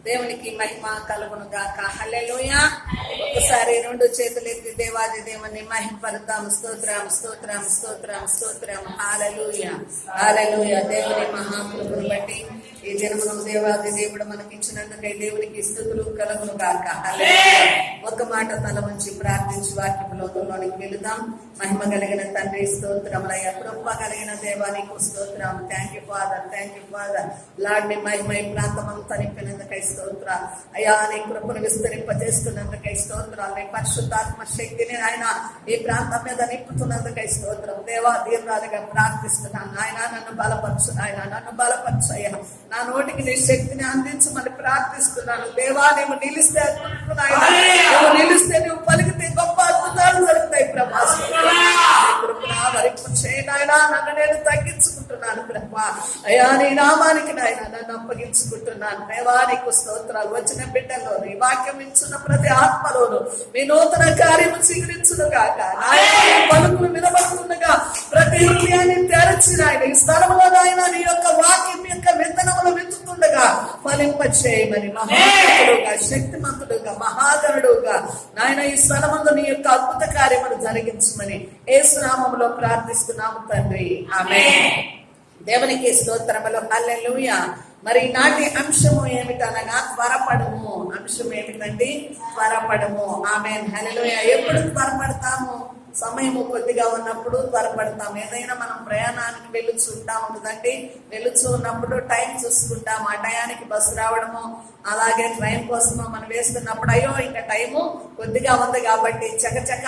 దేవునికి మహిమ కలుగును గాక. హల్లెలూయా. ఒకసారి రెండు చేతులు ఎత్తి దేవాది దేవుని మహిమపడతాం. స్తోత్రం స్తోత్రం స్తోత్రం స్తోత్రం. హల్లెలూయా హల్లెలూయా. దేవుని మహాకృపను బట్టి ఈ జన్మను దేవాది దేవుడు మనకి ఇచ్చినందుకై దేవునికి స్తుతులు కలుగును గాక. హల్లెలూయా. ఒక మాట తల ఉంచి ప్రార్థించి వాక్యంలోకి వెళుదాం. మహిమ కలిగిన తండ్రి స్తోత్రములయ్యా, కృప కలిగిన దేవానికి స్తోత్రం. Thank you father, thank you father. Lord ని మహిమ ఈ ప్రాంతం అంతా నింపినందుకై స్తోత్ర అయ్యా. నీ కృపను విస్తరింపజేస్తున్నందుకై స్తోత్రాలు. నీ పరిశుద్ధాత్మ శక్తిని ఆయన ఈ ప్రాంతం మీద నింపుతున్నందుకై స్తోత్రం. దేవా దీర్ఘాలుగా ప్రార్థిస్తున్నాను. ఆయన నన్ను బలపరచు, ఆయన నన్ను బలపరచు అయ్యా. నా నోటికి నీ శక్తిని అందించమని ప్రార్థిస్తున్నాను. దేవా నువ్వు నిలిస్తే నువ్వు నిలిస్తే నువ్వు పలికితే గొప్ప అద్భుతాలు జరుగుతాయి ప్రభా. నన్ను నేను తగ్గించుకుంటున్నాను ప్రభా. అయ్యా నీ నామానికి నాయన నన్ను అప్పగించుకుంటున్నాను. దేవానికి స్తోత్రాలు. వచ్చిన బిడ్డలోను ఈ వాక్యం ఇచ్చిన ప్రతి ఆత్మలోను మీ నూతన కార్యము స్వీకరించును గాక. పలుకులు వినబడుతుండగా ప్రతి హృదయాన్ని తెరచిన ఆయన ఈ స్థలంలో ఆయన నీ యొక్క వాక్యం యొక్క విత్తనములు విత్తుతుండగా ఫలింప చేయమని మహాత్ముడుగా శక్తిమంతుడుగా మహాగణుడుగా నాయన ఈ స్థలమందు నీ యొక్క అద్భుత కార్యములు జరిగించమని యేసు నామములో ప్రార్థిస్తున్నాము తండ్రి. ఆమేన్. దేవునికి స్తోత్రములు. హల్లెలూయా. మరి నాటి అంశము ఏమిటనగా త్వరపడము. అంశం ఏమిటండి? త్వరపడము. ఆమేన్. హల్లెలూయా. ఎప్పుడు త్వరపడతాము? సమయము కొద్దిగా ఉన్నప్పుడు త్వరపడతాం. ఏదైనా మనం ప్రయాణానికి వెళ్ళుచు ఉంటాము కదండి. వెళ్ళుచు ఉన్నప్పుడు టైం చూసుకుంటాం. ఆ టయానికి బస్సు రావడము, అలాగే ట్రైన్ కోసము మనం వేస్తున్నప్పుడు అయ్యో ఇంకా టైము కొద్దిగా ఉంది కాబట్టి చకచక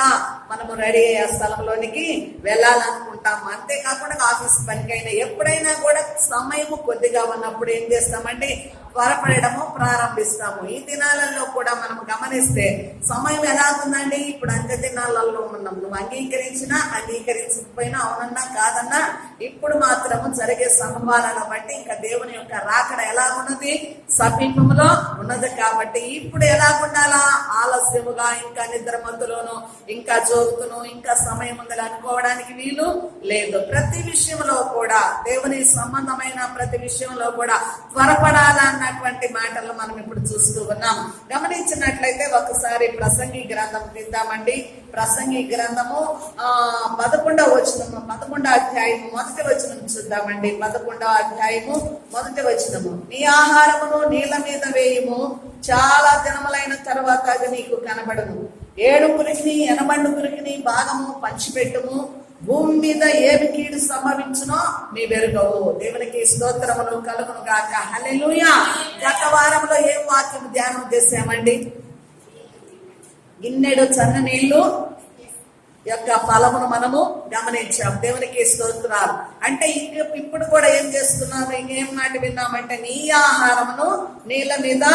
మనము రెడీ అయ్యే స్థలంలోనికి వెళ్ళాలనుకుంటాము. అంతేకాకుండా ఆఫీస్ పనికైనా ఎప్పుడైనా కూడా సమయము కొద్దిగా ఉన్నప్పుడు ఏం చేస్తామండి? త్వరపడము ప్రారంభిస్తాము. ఈ దినాలలో కూడా మనం గమనిస్తే సమయం ఎలా ఉందండి? ఇప్పుడు అంత్య దినాలలో ఉన్నాం. నువ్వు అంగీకరించినా అంగీకరించకపోయినా, అవునన్నా కాదన్నా, ఇప్పుడు మాత్రము జరిగే సంభవాలను బట్టి ఇంకా దేవుని యొక్క రాకడ ఎలా ఉన్నది? సమీపంలో ఉన్నది. కాబట్టి ఇప్పుడు ఎలా ఉండాలా? ఆలస్యముగా, ఇంకా నిద్ర మత్తులోను, ఇంకా జోగుతును, ఇంకా సమయం ఉందని అనుకోవడానికి వీలు లేదు. ప్రతి విషయంలో కూడా దేవుని సంబంధమైన ప్రతి విషయంలో కూడా త్వరపడాలన్నటువంటి మాటలు మనం ఇప్పుడు చూస్తూ ఉన్నాం. గమనించినట్లయితే ఒకసారి ప్రసంగి గ్రంథం తీద్దామండి. ప్రసంగి గ్రంథము 11వ వచనము, 11వ అధ్యాయము 1వ వచనం చూద్దామండి. 11వ అధ్యాయము 1వ వచనము. నీ ఆహారమును నీళ్ళ మీద వేయము, చాలా దినములైన తర్వాత అది నీకు కనబడును. 7 పురికిని 8 పురికిని భాగము పంచిపెట్టుము. భూమి మీద ఏమి కీడు సంభవించునో మీ వెరుగవు. దేవునికి స్తోత్రములు కలుగును గాక. హల్లెలూయా. గత వారంలో ఏం వాక్యం ధ్యానం చేశామండి? గిన్నెడు చన్న నీళ్లు యొక్క ఫలమును మనము గమనించాం. దేవునికి స్తోత్రాలు. అంటే ఇప్పుడు కూడా ఏం చేస్తున్నాము? ఇంకేం మాట విన్నామంటే నీ ఆహారమును నీళ్ళ మీద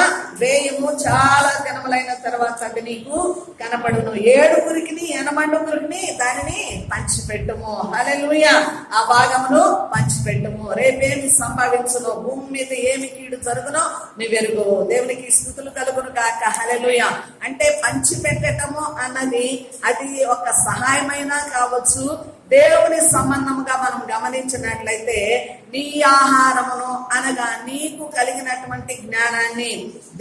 వేయము, చాలా దినములైన తర్వాత అది నీకు కనపడును. 7 పురికిని 8 పురికిని దానిని పంచిపెట్టుము. హల్లెలూయా. ఆ భాగమును పంచిపెట్టుము. రేపేమి సంభవించునో, భూమి మీద ఏమి కీడు జరుగునో నీ వెరుగు. దేవునికి స్తుతులు కలుగును గాక. హల్లెలూయా. అంటే పంచిపెట్టటము అన్నది అది ఒక సహాయమైనా కావచ్చు. దేవుని సంబంధముగా మనం గమనించినట్లయితే నీ ఆహారమును అనగా నీకు కలిగినటువంటి జ్ఞానాన్ని,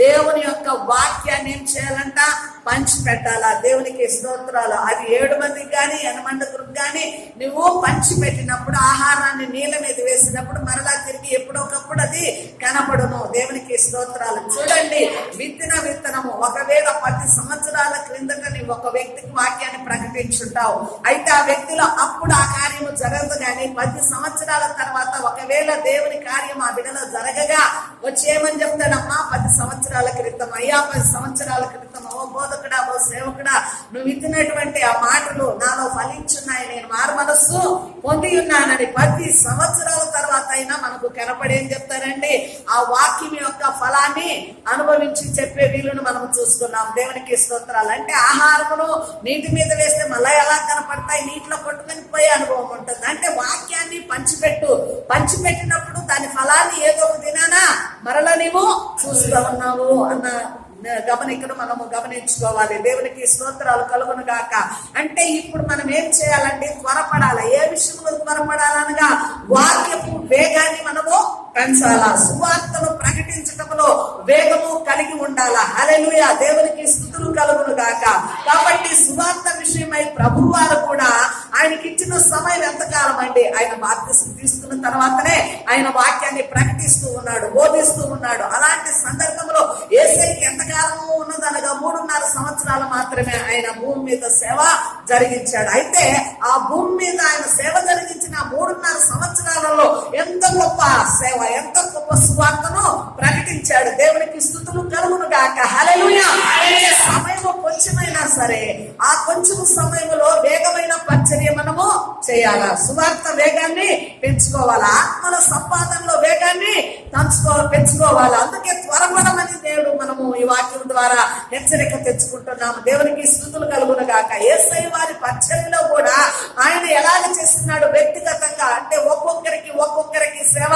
దేవుని యొక్క వాక్యాన్ని ఏం చేయాలంట? పంచిపెట్టాలా. దేవునికి స్తోత్రాలు. అది 7 మందికి కానీ 8 మందికి కానీ నువ్వు పంచిపెట్టినప్పుడు, ఆహారాన్ని నీళ్ళ మీద వేసినప్పుడు మరలా తిరిగి ఎప్పుడొకప్పుడు అది కనపడును. దేవునికి స్తోత్రాలు. చూడండి, విత్తిన విత్తనము ఒకవేళ 10 సంవత్సరాల క్రిందట నువ్వు ఒక వ్యక్తికి వాక్యాన్ని ప్రకటించుంటావు. అయితే ఆ వ్యక్తిలో అప్పుడు ఆ కార్యము జరగదు. కానీ 10 సంవత్సరాల తర్వాత ఒకవేళ దేవుని కార్యం ఆ బిడ్డలో జరగగా వచ్చి ఏమని చెప్తాడమ్మా? 10 సంవత్సరాల క్రితం, అయ్యా 10 సంవత్సరాల క్రితం ఓ బోధకుడా, ఓ సేవకుడా, నువ్వు ఇచ్చినటువంటి ఆ మాటలు నాలో ఫలించున్నాయి, నేను మారు మనస్సు పొంది ఉన్నానని 10 సంవత్సరాల తర్వాత అయినా మనకు కనపడి ఏం చెప్తారండి? ఆ వాక్యం యొక్క ఫలాన్ని అనుభవించి చెప్పే వీలును మనం చూస్తున్నాం. దేవునికి స్తోత్రాలు. అంటే ఆహారమును నీటి మీద వేస్తే మళ్ళా ఎలా కనపడతాయి? నీటిలో కొట్టుకొని పోయే అనుభవం ఉంటుంది. అంటే వాక్యాన్ని పంచిపెట్టినప్పుడు దాని ఫలాన్ని ఏదో ఒక దినాన మరలా నీవు చూస్తూ ఉన్నావు అన్న గమనికను మనము గమనించుకోవాలి. దేవునికి స్తోత్రాలు కలుగును గాక. అంటే ఇప్పుడు మనం ఏం చేయాలంటే త్వరపడాలి. ఏ విషయంలో త్వరపడాలనగా వాక్యపు వేగాన్ని మనము పెంచాలా. సువార్తను ప్రకటించటంలో వేగము కలిగి ఉండాలా. హల్లెలూయా, దేవునికి స్తుతులు కలుగును గాక. కాబట్టి సువార్త విషయమై ప్రభువు వారు కూడా ఆయనకి ఇచ్చిన సమయం ఎంతకాలం అండి? ఆయన బాప్తిసం తీసుకున్న తర్వాతనే ఆయన వాక్యాన్ని ప్రకటిస్తూ ఉన్నాడు, బోధిస్తూ ఉన్నాడు. అలాంటి సందర్భంలో యేసయ్యకి ఎంతకాలము ఉన్నదనగా 3.5 సంవత్సరాలు మాత్రమే ఆయన భూమి మీద సేవ జరిగించాడు. అయితే ఆ భూమి మీద ఆయన సేవ జరిగించిన 3.5 సంవత్సరాలలో ఎంత గొప్ప సేవ, ఎంత గొప్ప సువార్తను ప్రకటించాడు. దేవునికి స్తుతులు కలుగును గాక. హల్లెలూయా. సమయం కొంచెమైనా సరే ఆ కొంచెం సమయంలో వేగమైన పరిచర్య మనము చేయాలా. సువార్త వేగాన్ని పెంచుకోవాలా, ఆత్మల సంపాదనలో వేగాన్ని పెంచుకోవాలా. అందుకే త్వరపడమని దేవుడు మనము ఈ వాక్యం ద్వారా హెచ్చరిక తెచ్చుకుంటున్నాము. దేవునికి స్తుతులు కలుగును గాక. యేసయ్య వారి పరిచర్యలో కూడా ఆయన ఎలాగ చేస్తున్నాడు? వ్యక్తిగతంగా, అంటే ఒక్కొక్కరికి సేవ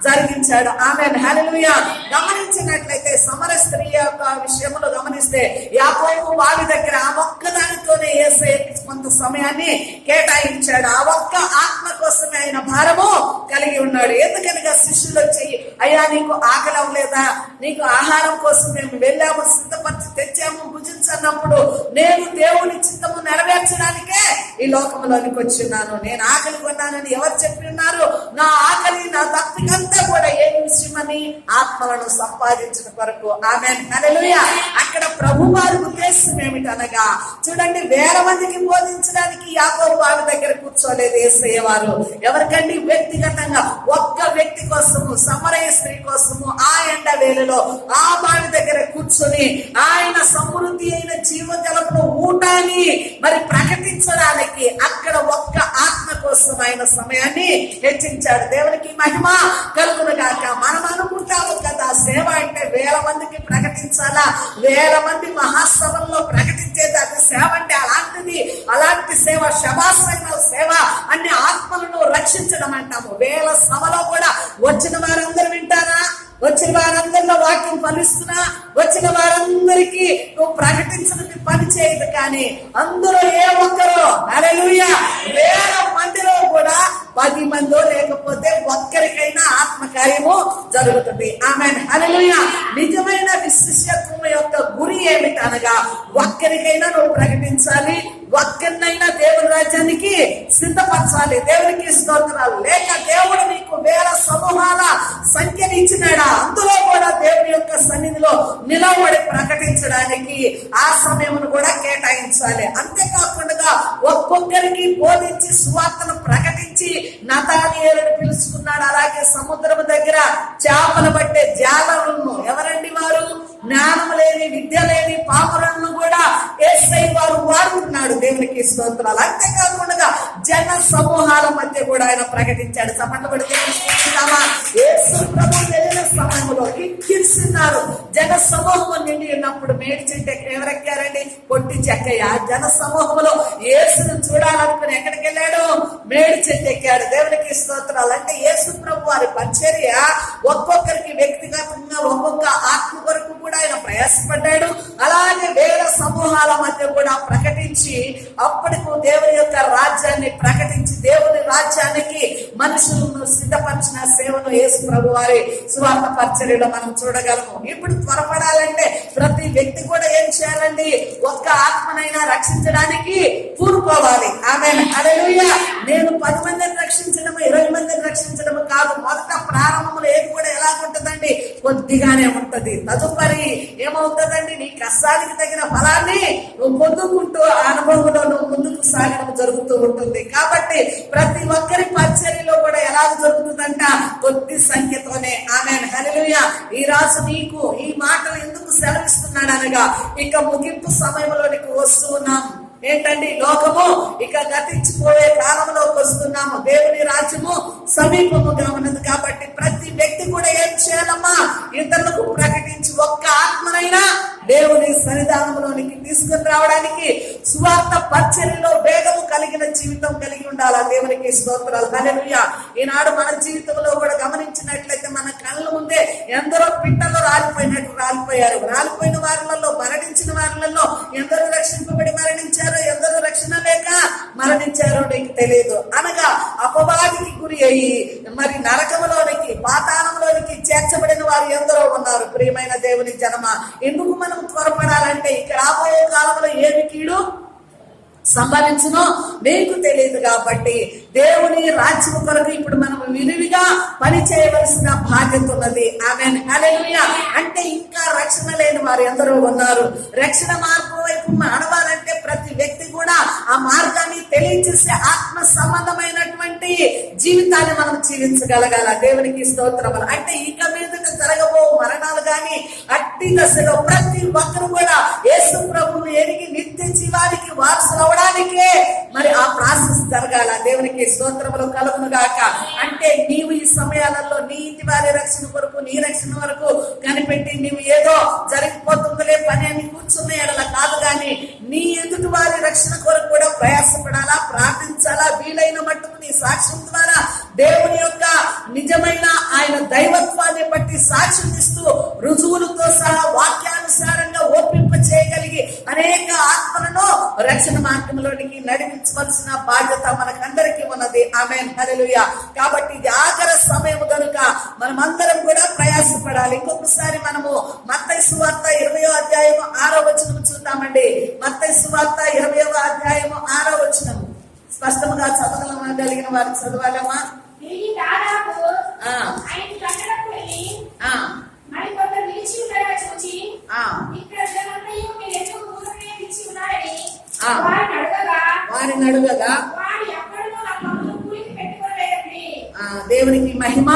జరిగించాడు. ఆమేన్, హల్లెలూయా. గమనించినట్లయితే సమర స్త్రీ యొక్క విషయంలో గమనిస్తే యాకోబు బావి దగ్గర ఆ ఒక్క దానితోనే యేసయ్యకి కొంత సమయాన్ని కేటాయించాడు. ఆ ఒక్క ఆత్మ కోసమే ఆయన భారము కలిగి ఉన్నాడు. ఎందుకనగా శిష్యులు వచ్చి, అయ్యా నీకు ఆకలి అవ్వలేదా? నీకు ఆహారం కోసం మేము వెళ్ళాము, సిద్ధపరిచి తెచ్చాము, భుజించన్నప్పుడు నేను దేవుని చిత్తము నెరవేర్చడానికే ఈ లోకంలోనికి వచ్చిన్నాను. నేను ఆకలి కొన్నానని ఎవరు చెప్పి ఉన్నారు? నా ఆకలి, నా తప్పికంతా కూడా ఏ విషయమని? ఆత్మలను సంపాదించిన కొరకు. ఆమేన్, హల్లెలూయా. అక్కడ ప్రభు వారి ఉద్దేశం ఏమిటనగా, చూడండి, 1000 మందికి బోధించడానికి యాకోబు బావి దగ్గర కూర్చోలేదు యేసయ్య వారు. ఎవరికండి? వ్యక్తిగతంగా ఒక్క వ్యక్తి కోసము, సమరయ స్త్రీ కోసము ఆ ఎండ వేళలో ఆ బావి దగ్గర కూర్చొని ఆయన సమృద్ధి అయిన జీవజలమును ఊటాన్ని మరి ప్రకటించడానికి అక్కడ ఒక్క ఆత్మ కోసం ఆయన సమయాన్ని హెచ్చించాడు. దేవునికి మహిమ కలుగును గాక. మనం అనుకుంటాము కదా, సేవ అంటే 1000 మందికి ప్రకటించాలా, 1000 మంది మహాసభల్లో ప్రకటించేది అది సేవ అంటే అలాంటిది. అలాంటి సేవ శబాసైన సేవ అన్ని ఆత్మలను రక్షించడం అంటాము. 1000 సభలో కూడా వచ్చిన వారందరూ వింటారా? వచ్చిన వారందరిలో వాక్యం ఫలిస్తున్నా? వచ్చిన వారందరికీ నువ్వు ప్రకటించడానికి పని చేయదు. కానీ అందులో ఏ ఒక్కరో, హల్లెలూయా, 1000 మందిలో కూడా 10 మందో లేకపోతే ఒక్కరికైనా ఆత్మకార్యము జరుగుతుంది. ఆమేన్, హల్లెలూయా. నిజమైన విశిష్టత్వం యొక్క గురి ఏమిటనగా, ఒక్కరికైనా నువ్వు ప్రకటించాలి, ఒక్కరినైనా దేవుని రాజ్యానికి సిద్ధపరచాలి. దేవునికి స్తోత్రాలు. లేక దేవుడు నీకు 1000 సమూహాల సంఖ్యని ఇచ్చినాడా? అందులో కూడా దేవుని యొక్క సన్నిధిలో నిలబడి ప్రకటించడానికి ఆ సమయమును కూడా కేటాయించాలి. అంతేకాకుండా ఒక్కొక్కరికి బోధించి సువార్తను ప్రకటించి నతానియేలును పిలుచుకున్నాడు. అలాగే సముద్రము దగ్గర చేపలు పట్టే జాలరులను, ఎవరండి వారు? జ్ఞానం లేని, విద్య లేని పామరులను కూడా యేసయ్య వారు వాడుతున్నాడు. దేవునికి స్తోత్రాలు. అంతేకాకుండా జన సమూహాల మధ్య కూడా ఆయన ప్రకటించాడు. చప్పట్లు కొడితే యేసు ప్రభు వెళ్ళిన సమయంలో కిర్చిన్నారు. జన సమూహం నిండి ఉన్నప్పుడు మేడి చెట్టు ఎవరెక్కారండి? పొట్టి చెక్కయ్య. జన సమూహంలో యేసును చూడాలనుకుని ఎక్కడికి వెళ్ళాడు? మేడి చెట్టు ఎక్కాడు. దేవునికి స్తోత్రాలు. అంటే యేసు ప్రభు వారి పరిచర్య ఒక్కొక్కరికి వ్యక్తిగతంగా ఒక్కొక్క ఆత్మ వరకు కూడా ఆయన ప్రయాసపడ్డాడు. అలాగే 1000 సమూహాల మధ్య కూడా ప్రకటించి అప్పటికి దేవుని యొక్క రాజ్యాన్ని ప్రకటించి దేవుని రాజ్యానికి మనుషులను సిద్ధపరిచిన సేవను యేసు ప్రభు వారి సువార్త పరిచర్యలో మనం చూడగలము. ఇప్పుడు త్వరపడాలంటే ప్రతి వ్యక్తి కూడా ఏం చేయాలండి? ఒక్క ఆత్మనైనా రక్షించడానికి పూనుకోవాలి. ఆమేన్, హల్లెలూయా. నేను 10 మందిని రక్షించడము, 20 మందిని రక్షించడము కాదు. మొదట ప్రారంభంలో ఏది కూడా ఎలాగుంటదండి? కొద్దిగానే ఉంటది. తదుపరి ఏమవుతుందండి? నీ కష్టానికి తగిన ఫలాన్ని నువ్వు పొందుకుంటూ అనుభవంలో నువ్వు ముందుకు సాగడం జరుగుతూ ఉంటుంది. కాబట్టి ప్రతి ఒక్కరి పరిచర్యలో కూడా ఎలా జరుగుతుందంట? కొద్ది సంఖ్యతోనే. ఆమేన్, హల్లెలూయా. ఈ రాజు నీకు ఈ మాటలు ఎందుకు సెలవిస్తున్నాడు అనగా, ఇక ముగింపు సమయంలోనికి వస్తూ ఉన్నాం. ఏంటండి? లోకము ఇక గతించిపోయే కాలంలోకి వస్తున్నాము. దేవుని రాజ్యము సమీపముగా ఉన్నది. కాబట్టి ప్రతి వ్యక్తి కూడా ఏం చేయాలమ్మా? ఇతరులకు ప్రకటించి ఒక్క ఆత్మనైనా దేవుని సన్నిధానంలోనికి తీసుకుని రావడానికి సువార్త పరిచర్యలో వేగము కలిగిన జీవితం కలిగి ఉండాలి. దేవునికి స్తోత్రాలు. హల్లెలూయా. ఈనాడు మన జీవితంలో కూడా గమనించినట్లయితే మన కళ్ళ ముందే ఎందరో పిట్టలు రాలిపోయారు. రాలిపోయిన వారిలో, మరణించిన వారిలో ఎందరో రక్షింపబడి మరణించారు, ఎందరో రక్షణ లేక మరణించారో నీకు తెలియదు అనగా అపవాదికి గురి అయ్యి మరి నరకములోనికి పాతాళంలోనికి చేర్చబడిన వారు ఎందరో ఉన్నారు. ప్రియమైన దేవుని జనమ, ఎందుకు మనం త్వరపడాలంటే ఇక్కడ రాబోయే కాలంలో ఏమి కీడు సంభవించునో మీకు తెలియదు కాబట్టి దేవుని రాజ్యం కొరకు ఇప్పుడు మనం విరివిగా పని చేయవలసిన బాధ్యత ఉన్నది. ఆమేన్, హల్లెలూయా. అంటే ఇంకా రక్షణ లేని వారు ఎందరో ఉన్నారు. రక్షణ మార్గం వైపు నడవాలంటే ప్రతి వ్యక్తి కూడా ఆ మార్గాన్ని తెలియచేసే ఆత్మ సంబంధమైనటువంటి జీవితాన్ని మనం జీవించగలగాల. దేవునికి స్తోత్రములు. అంటే ఇక మీదట జరగబో మరణాలు గాని అట్టి దశలో ప్రతి ఒక్కరు కూడా యేసు ప్రభువును ఎరిగి నిత్య జీవానికి వారసులు అవడానికే మరి ఆ ప్రాసెస్ జరగాల. దేవునికి స్తోత్రములు కలుగును గాక. అంటే నీవు ఈ సమయాలలో నీ ఇంటి వారి రక్షణ కొరకు, నీ రక్షణ వరకు కనిపెట్టి నీవు ఏదో జరిగిపోతుందిలే పని అని కూర్చున్న ఎడల కాదు, గాని నీ ఎదుటి వారి రక్షణ కొరకు కూడా ప్రయాసపడాలా, ప్రార్థించాలా. వీలైన మట్టుకు నీ సాక్ష్యం ద్వారా దేవుని యొక్క నిజమైన ఆయన దైవత్వాన్ని బట్టి సాక్ష్యం ఇస్తూ రుజువులతో సహా వాక్యానుసారంగా ఓపింప చేయగలిగి అనేక ఆత్మలను రక్షణ మార్గంలోనికి నడిపించవలసిన బాధ్యత మనకందరికీ ఉన్నది. ఆమేన్, హల్లెలూయా. కాబట్టి ఇది ఆఖరి సమయం కనుక మనమందరం కూడా ప్రయాసపడాలి. ఇంకొకసారి మనము మత్తయి సువార్త 20వ అధ్యాయము 6వ వచనం చూద్దామండి. మత్తయి సువార్త 20వ అధ్యాయము 6వ వచనం స్పష్టంగా చదవగలిగిన వారు చదవాలమ్మా. వారిని అడుగగా దేవునికి మహిమ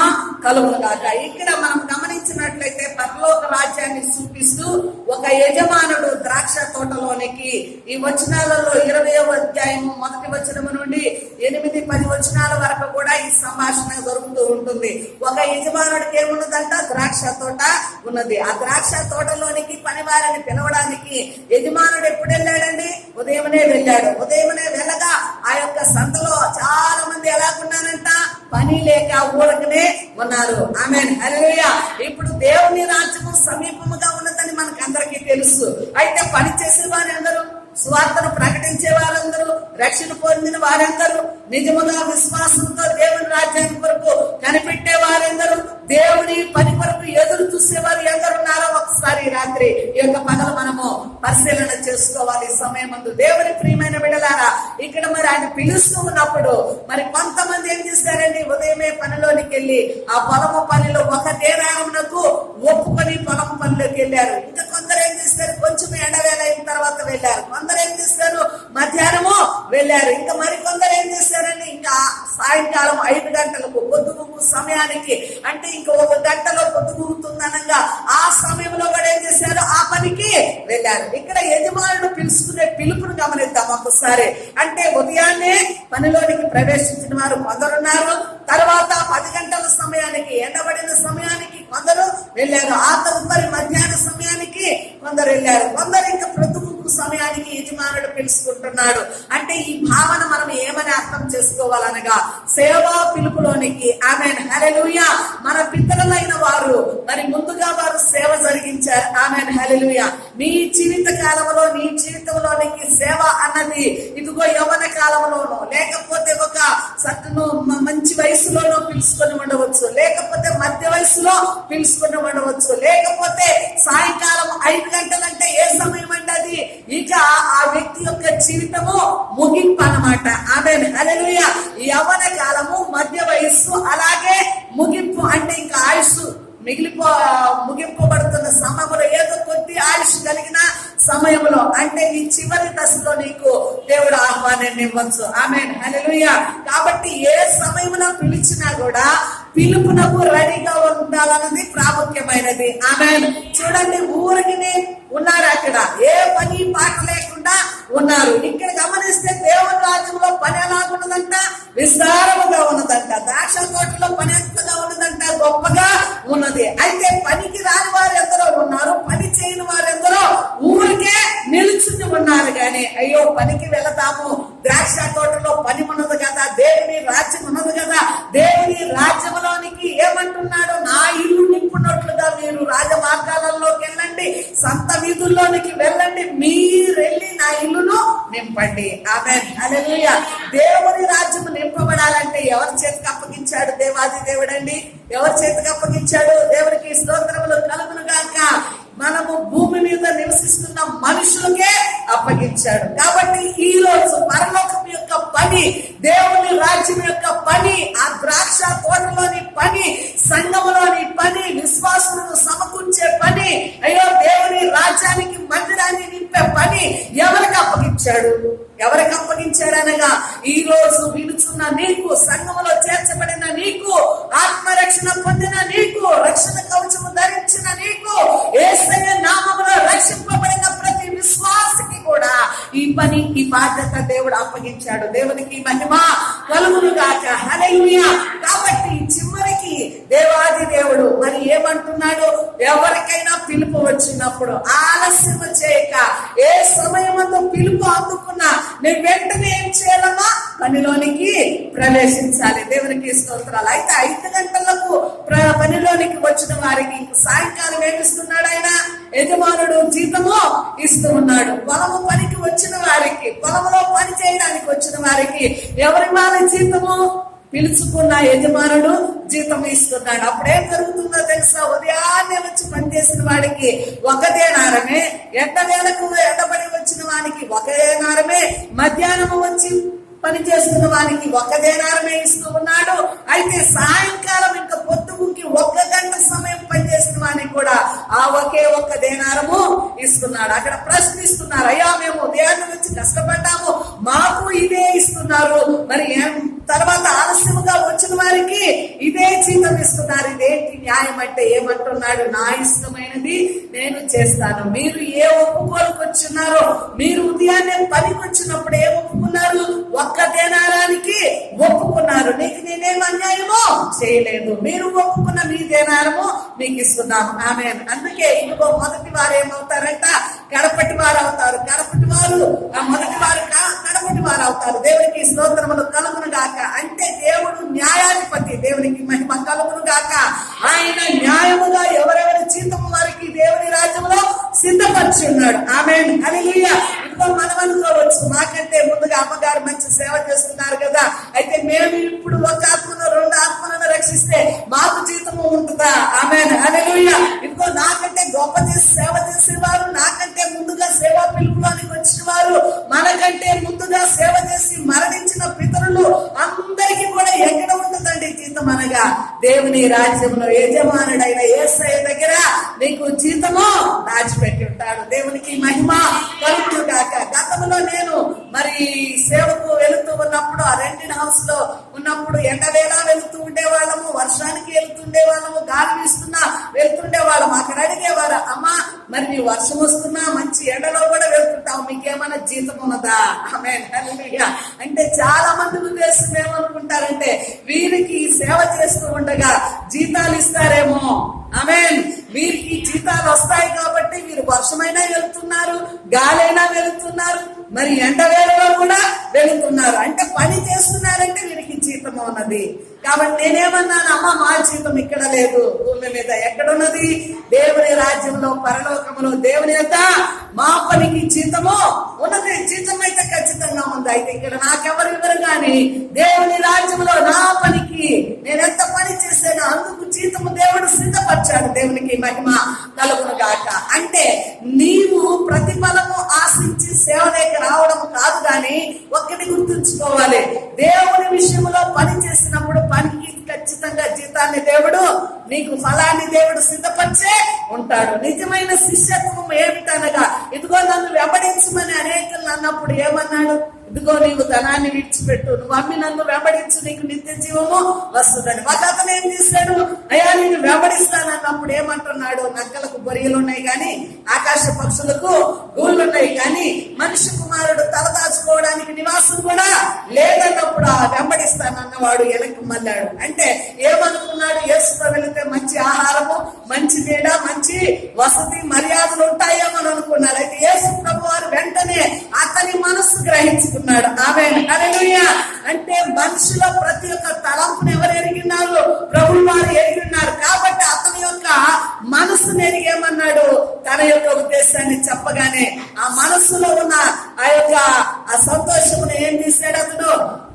కలుగును గాక. ఇక్కడ మనం గమనించినట్లయితే పరలోక రాజ్యాన్ని చూపిస్తూ ఒక యజమానుడు ద్రాక్ష తోటలోనికి ఈ వచనాలలో 20వ అధ్యాయము 1వ వచనము నుండి 8-10 వచనాల వరకు కూడా ఈ సంభాషణ జరుగుతూ ఉంటుంది. ఒక యజమానుడికి ఏమున్నదంట? ద్రాక్ష తోట ఉన్నది. ఆ ద్రాక్ష తోటలోనికి పని వారిని పిలవడానికి యజమానుడు ఎప్పుడు వెళ్ళాడండి? ఉదయమనే వెళ్ళాడు. ఉదయమనే వెళ్ళగా ఆ యొక్క సంతలో చాలా మంది ఎలాగున్నారంట? పని లేక ఊరకనే ఉన్నారు. ఆమేన్, హల్లెలూయా. ఇప్పుడు దేవుని రాజ్యము సమీపముగా ఉన్నదని మనకు అందరికీ తెలుసు. అయితే పని చేసే వారందరూ, సువార్తను ప్రకటించే వారందరూ, రక్షణ పొందిన వారందరూ, నిజముగా విశ్వాసంతో దేవుని రాజ్యాన్ని కొరకు కనిపెట్టే వారందరూ, దేవుని పని కొరకు ఎదురు చూసేవారు ఎందరున్నారో ఒకసారి రాత్రి ఈ యొక్క పనులు మనము పరిశీలన చేసుకోవాలి. సమయం ముందు దేవుని ప్రియమైన బిడ్డలారా, ఇక్కడ మరి ఆయన పిలుస్తూ ఉన్నప్పుడు మరి కొంతమంది ఏం చేశారండి? ఉదయమే పనిలోనికి వెళ్ళి ఆ పొలము పనిలో ఒక దేరామునకు ఒప్పుకొని పొలం పనిలోకి వెళ్ళారు. ఇంకా కొందరు ఏం చేస్తారు? కొంచెం ఎండవేళ అయిన తర్వాత వెళ్ళారు. కొందరు ఏం చేస్తారు? మధ్యాహ్నము వెళ్ళారు. ఇంకా మరి కొందరు ఏం చేశారండి? ఇంకా సాయంకాలం 5 గంటలకు పొద్దుగుంపు సమయానికి, అంటే ఇంకా 1 గంటలో పొద్దుగుంటుందనగా ఆ సమయంలో కూడా ఏం చేశారు? ఆ పనికి వెళ్ళారు. ఇక్కడ యజమానుడు పిలుచుకునే పిలుపును గమనిద్దాం ఒకసారి. అంటే ఉదయాన్నే పనిలోనికి ప్రవేశించిన వారు కొందరున్నారు. తర్వాత 10 గంటల సమయానికి, ఎండబడిన సమయానికి కొందరు వెళ్ళారు. ఆ తదుపరి మధ్యాహ్న సమయానికి కొందరు వెళ్ళారు. కొందరు ఇంకా ప్రొద్దుగుంపు సమయానికి యజమానుడు పిలుచుకుంటున్నాడు. అంటే ఈ భావన మనం ఏమని అర్థం చేసుకోవాలనగా సేవా పిలుపులోనికి. ఆమేన్, హల్లెలూయా. మన పితరులైన వారు మరి ముందుగా వారు సేవ జరిగించారు. ఆమేన్, హల్లెలూయా. మీ జీవిత కాలంలో, నీ జీవితంలోనికి సేవ అన్నది ఇదిగో యవ్వన కాలంలోనో, లేకపోతే ఒక సట్టును మంచి వయసులోనో పిలుచుకొని ఉండవచ్చు, లేకపోతే మధ్య వయసులో పిలుచుకొని ఉండవచ్చు, లేకపోతే సాయంకాలం 5 గంటలంటే ఏ సమయం అంటే అది ఇక ఆ వ్యక్తి యొక్క జీవితము ముగింపు అన్నమాట. ఆమేన్, హల్లెలూయా. యవ్వన కాలము, మధ్య వయస్సు, అలాగే ముగింపు. అంటే ఇంకా ఆయుష్ ముగింపబడుతున్న సమయంలో, ఏదో కొద్ది ఆయుష్ కలిగిన సమయంలో, అంటే నీ చివరి దశలో నీకు దేవుడు ఆహ్వానాన్ని ఇవ్వచ్చు. ఆమేన్, హల్లెలూయా. కాబట్టి ఏ సమయంలో పిలిచినా కూడా పిలుపునకు రెడీగా ఉండాలన్నది ప్రాముఖ్యమైనది. ఆమేన్. చూడండి, ఊరికి ఉన్నారు, అక్కడ ఏ పని పాట లేకుండా ఉన్నారు. ఇక్కడ గమనిస్తే దేవుని రాజ్యంలో పని ఎలాగున్నదంట? విస్తారముగా ఉన్నదంట. ద్రాక్ష తోటలో పని ఎంతగా ఉన్నదంట? గొప్పగా ఉన్నది. అయితే పనికి రాని వారు ఎందరో ఉన్నారు, పని చేయని వారు ఎందరో ఊరికే నిలుచుని ఉన్నారు. కానీ అయ్యో పనికి వెళతాము, ద్రాక్ష తోటలో పని ఉన్నది కదా, దేవుని రాజ్యం ఉన్నది కదా, దేవుని రాజ్యంలోనికి ఏమంటున్నాడు? నా ఇల్లు నింపున్నట్లుగా మీరు రాజమార్గాలలోకి వెళ్ళండి, సంత వీధుల్లోనికి వెళ్ళండి, మీరు వెళ్ళి నా ఇల్లును నింపండి. ఆమేన్, హల్లెలూయా. దేవుని రాజ్యము నింపబడాలంటే ఎవరి చేతికి అప్పగించాడు? దేవాది దేవుడండి. ఎవరి చేతికి అప్పగించాడు? దేవునికి స్తోత్రములు కలుగును గాక. మనము భూమి మీద నివసిస్తున్న మనుషులకే అప్పగించాడు. కాబట్టి ఈ రోజు పరలోకం యొక్క పని, దేవుని రాజ్యం యొక్క పని, ఆ ద్రాక్ష తోటలోని పని, సంఘములోని పని, విశ్వాసులను సమకూర్చే పని, అయ్యో దేవుని రాజ్యానికి మందిరాన్ని నింపే పని ఎవరికి అప్పగించాడు? ఎవరికి అప్పగించాడనగా ఈ రోజు వినుచున్న నీకు, సంఘములో చేర్చబడిన నీకు, ఆత్మరక్షణ పొందిన నీకు, రక్షణ కవచము ధరించిన నీకు, యేసయ్య నామములో రక్షింపబడిన ప్రతి విశ్వాసికి కూడా ఈ పని, ఈ బాధ్యత దేవుడు అప్పగించాడు. దేవునికి మహిమ కలుగును గాక. హల్లెలూయా. కాబట్టి చివరికి దేవాది దేవుడు మరి ఏమంటున్నాడు? ఎవరికైనా పిలుపు వచ్చినప్పుడు ఆలస్యం చేయక, ఏ సమయమందు పిలుపు అందుకున్నా నేను వెంటనే ఏం చేయాలమ్మా? పనిలోనికి ప్రవేశించాలి. దేవునికి స్తోత్రాలు. అయితే 5 గంటలకు పనిలోనికి వచ్చిన వారికి సాయంకాలం ఏమిస్తున్నాడు ఆయన? యజమానుడు జీతము ఇస్తూ ఉన్నాడు. పొలము పనికి వచ్చిన వారికి, పొలంలో పని చేయడానికి వచ్చిన వారికి ఎవరి వాళ్ళ జీతము? పిలుచుకున్న యజమానుడు జీతం ఇస్తున్నాడు. అప్పుడేం జరుగుతుందో తెలుసా? ఉదయాన్నే వచ్చి పనిచేసిన వాడికి 1 దేనారమే, ఎండవేళకు ఎండబడి వచ్చిన వానికి 1 దేనారమే, మధ్యాహ్నం వచ్చి పని చేస్తున్న వానికి 1 దేనారమే ఇస్తూ ఉన్నాడు. అయితే సాయంకాలం ఇంకా పొద్దుకి 1 గంట సమయం పనిచేస్తున్న వానికి కూడా ఆ ఒకే 1 దేనారము ఇస్తున్నాడు. అక్కడ ప్రశ్నిస్తున్నారు, అయ్యా మేము ఉదయాన్నే వచ్చి కష్టపడ్డాము, మాకు ఇదే ఇస్తున్నారు, మరి తర్వాత ఆలస్యముగా వచ్చిన వారికి ఇదే జీతం ఇస్తున్నారు, ఇదేంటి న్యాయం? అంటే ఏమంటున్నాడు? నా ఇష్టమైనది నేను చేస్తాను. మీరు ఏ ఒప్పుకోలకు వచ్చినారో, మీరు ఉదయాన్నే పనికి వచ్చినప్పుడు ఏం ఒప్పుకున్నారు? 1 దేనారానికి ఒప్పుకున్నారు. నీకు నేనేం అన్యాయమో చేయలేదు, మీరు ఒప్పుకున్న మీ దేనారము మీకు ఇస్తున్నాము. ఆమేన్. అందుకే ఇంకో మొదటి వారు ఏమవుతారంట? కడపటి వారు అవుతారు. కడపటి వారు మొదటి వారు కడపటి వారు అవుతారు. దేవునికి స్తోత్రములు కలుగును గాక. అంటే దేవుడు న్యాయాధిపతి. దేవునికి మహిమ కలుగును గాక. ఆయన న్యాయముగా ఎవరెవరి జీతము వారికి దేవుని రాజ్యంలో సిద్ధపరిచి ఉన్నాడు. ఆమేన్, హల్లెలూయా. ఇదిగో మనం అనుకోవచ్చు, మాకంటే ముందుగా అమ్మగారు మంచి సేవ చేస్తున్నారు కదా, అయితే మేము ఇప్పుడు 1 ఆత్మను 2 ఆత్మలను రక్షిస్తే మాకు జీతము ఉంటుందా? ఆమేన్, హల్లెలూయా. ఇదిగో నాకంటే గొప్ప చేసి సేవ చేసేవారు, నాకంటే ముందుగా సేవా పిలుపులోనికి వచ్చిన వారు, మనకంటే ముందుగా సేవ చేసి మరణించిన పితరులు అందరికీ కూడా ఎక్కడ ఉంటుందండి జీతం? అనగా దేవుని రాజ్యంలో యజమానుడైన యేసయ్య దగ్గర నీకు జీతము దాచిపెట్టి ఉంటాడు. దేవునికి మహిమ కలుగును గాక. గతంలో నేను మరి సేవకు వెళుతూ ఉన్నప్పుడు, ఆ రెంటిన్ హౌస్ లో ఉన్నప్పుడు ఎండవేళ వెళుతూ ఉండేవాళ్ళము, వర్షానికి వెళుతుండే వాళ్ళము, గాలి వీస్తున్నా వెళ్తుండే వాళ్ళము. అక్కడ అడిగేవారు, అమ్మా మరి నీ వర్షం వస్తున్నా మంచి ఎండలో కూడా వెళ్తుంటావు, మీకేమైనా జీతం ఉన్నదా? ఆమేన్, హల్లెలూయా. అంటే చాలా మంది ఉద్దేశం ఏమనుకుంటారంటే వీరికి సేవ చేస్తూ ఉండగా జీతాలు ఇస్తారేమో, ఆమేన్, వీరికి జీతాలు వస్తాయి కాబట్టి వీరు వర్షమైనా వెళ్తున్నారు, గాలైనా వెళ్తున్నారు, మరి ఎండవేళలో కూడా వెళుతున్నారు, అంటే పని చేస్తున్నారంటే వీరికి జీతం ఉన్నది. కాబట్టి నేనేమన్నాను, అమ్మ మా జీతం ఇక్కడ లేదు, భూమి మీద ఎక్కడున్నది? దేవుని రాజ్యంలో, పరలోకములో దేవుని యొక్క మా పనికి జీతము ఉన్నది. జీతం అయితే ఖచ్చితంగా ఉంది. అయితే ఇక్కడ నాకెవరు ఇవ్వరు, కానీ దేవుని రాజ్యంలో నా పనికి నేను ఎంత పని చేశానో అందుకు జీతము దేవుడు సిద్ధపరిచాడు. దేవునికి మహిమ కలుగును గాక. అంటే నీవు ప్రతిఫలము ఆశించి సేవలోకి రావడం కాదు, కానీ ఒక్కటి గుర్తుంచుకోవాలి, దేవుని విషయంలో పని చేసినప్పుడు పనికి ఖచ్చితంగా జీతాన్ని దేవుడు, నీకు ఫలాన్ని దేవుడు సిద్ధపరిచే ఉంటాడు. నిజమైన శిష్యత్వం ఏమిటనగా, ఇదిగో నన్ను వెంబడించమని అనేకలు అన్నప్పుడు ఏమన్నాడు? ఇదిగో నీవు ధనాన్ని విడిచిపెట్టు, నువ్వు అమ్మి నన్ను వెంబడించు, నీకు నిత్య జీవము వస్తుందని. ఒక అతను ఏం చేశాడు? అయ్యా నేను వెంబడిస్తానన్నప్పుడు ఏమంటున్నాడు? నక్కలకు బొరియలు ఉన్నాయి కానీ, ఆకాశ పక్షులకు గూళ్ళున్నాయి కానీ, మనిషి కుమారుడు తలదాచుకోవడానికి నివాసం కూడా లేదన్నప్పుడు ఆ వెంబడిస్తానన్నవాడు వెనక్కి మళ్ళాడు. అంటే ఏమనుకున్నాడు? యేసుతో వెళితే మంచి ఆహారము, మంచి నీడ, మంచి వసతి మర్యాదలు ఉంటాయేమని అనుకున్నాడు. అయితే యేసు ప్రభు వారు వెంటనే అతని మనస్సు గ్రహించుకున్నాడు. ఆమేన్, హల్లెలూయా. అంటే మనుషుల ప్రతి ఒక్క తలంపును ఎవరు ఎరిగినారు? ప్రభువు వారు ఎరిగినారు. కాబట్టి అతని యొక్క మనస్సును ఎరిగేమన్నాడు. తన యొక్క ఉద్దేశాన్ని చెప్పగానే ఆ మనస్సులో ఉన్న ఆ యొక్క ఆ సంతోషమును ఏం తీశాడు అతను?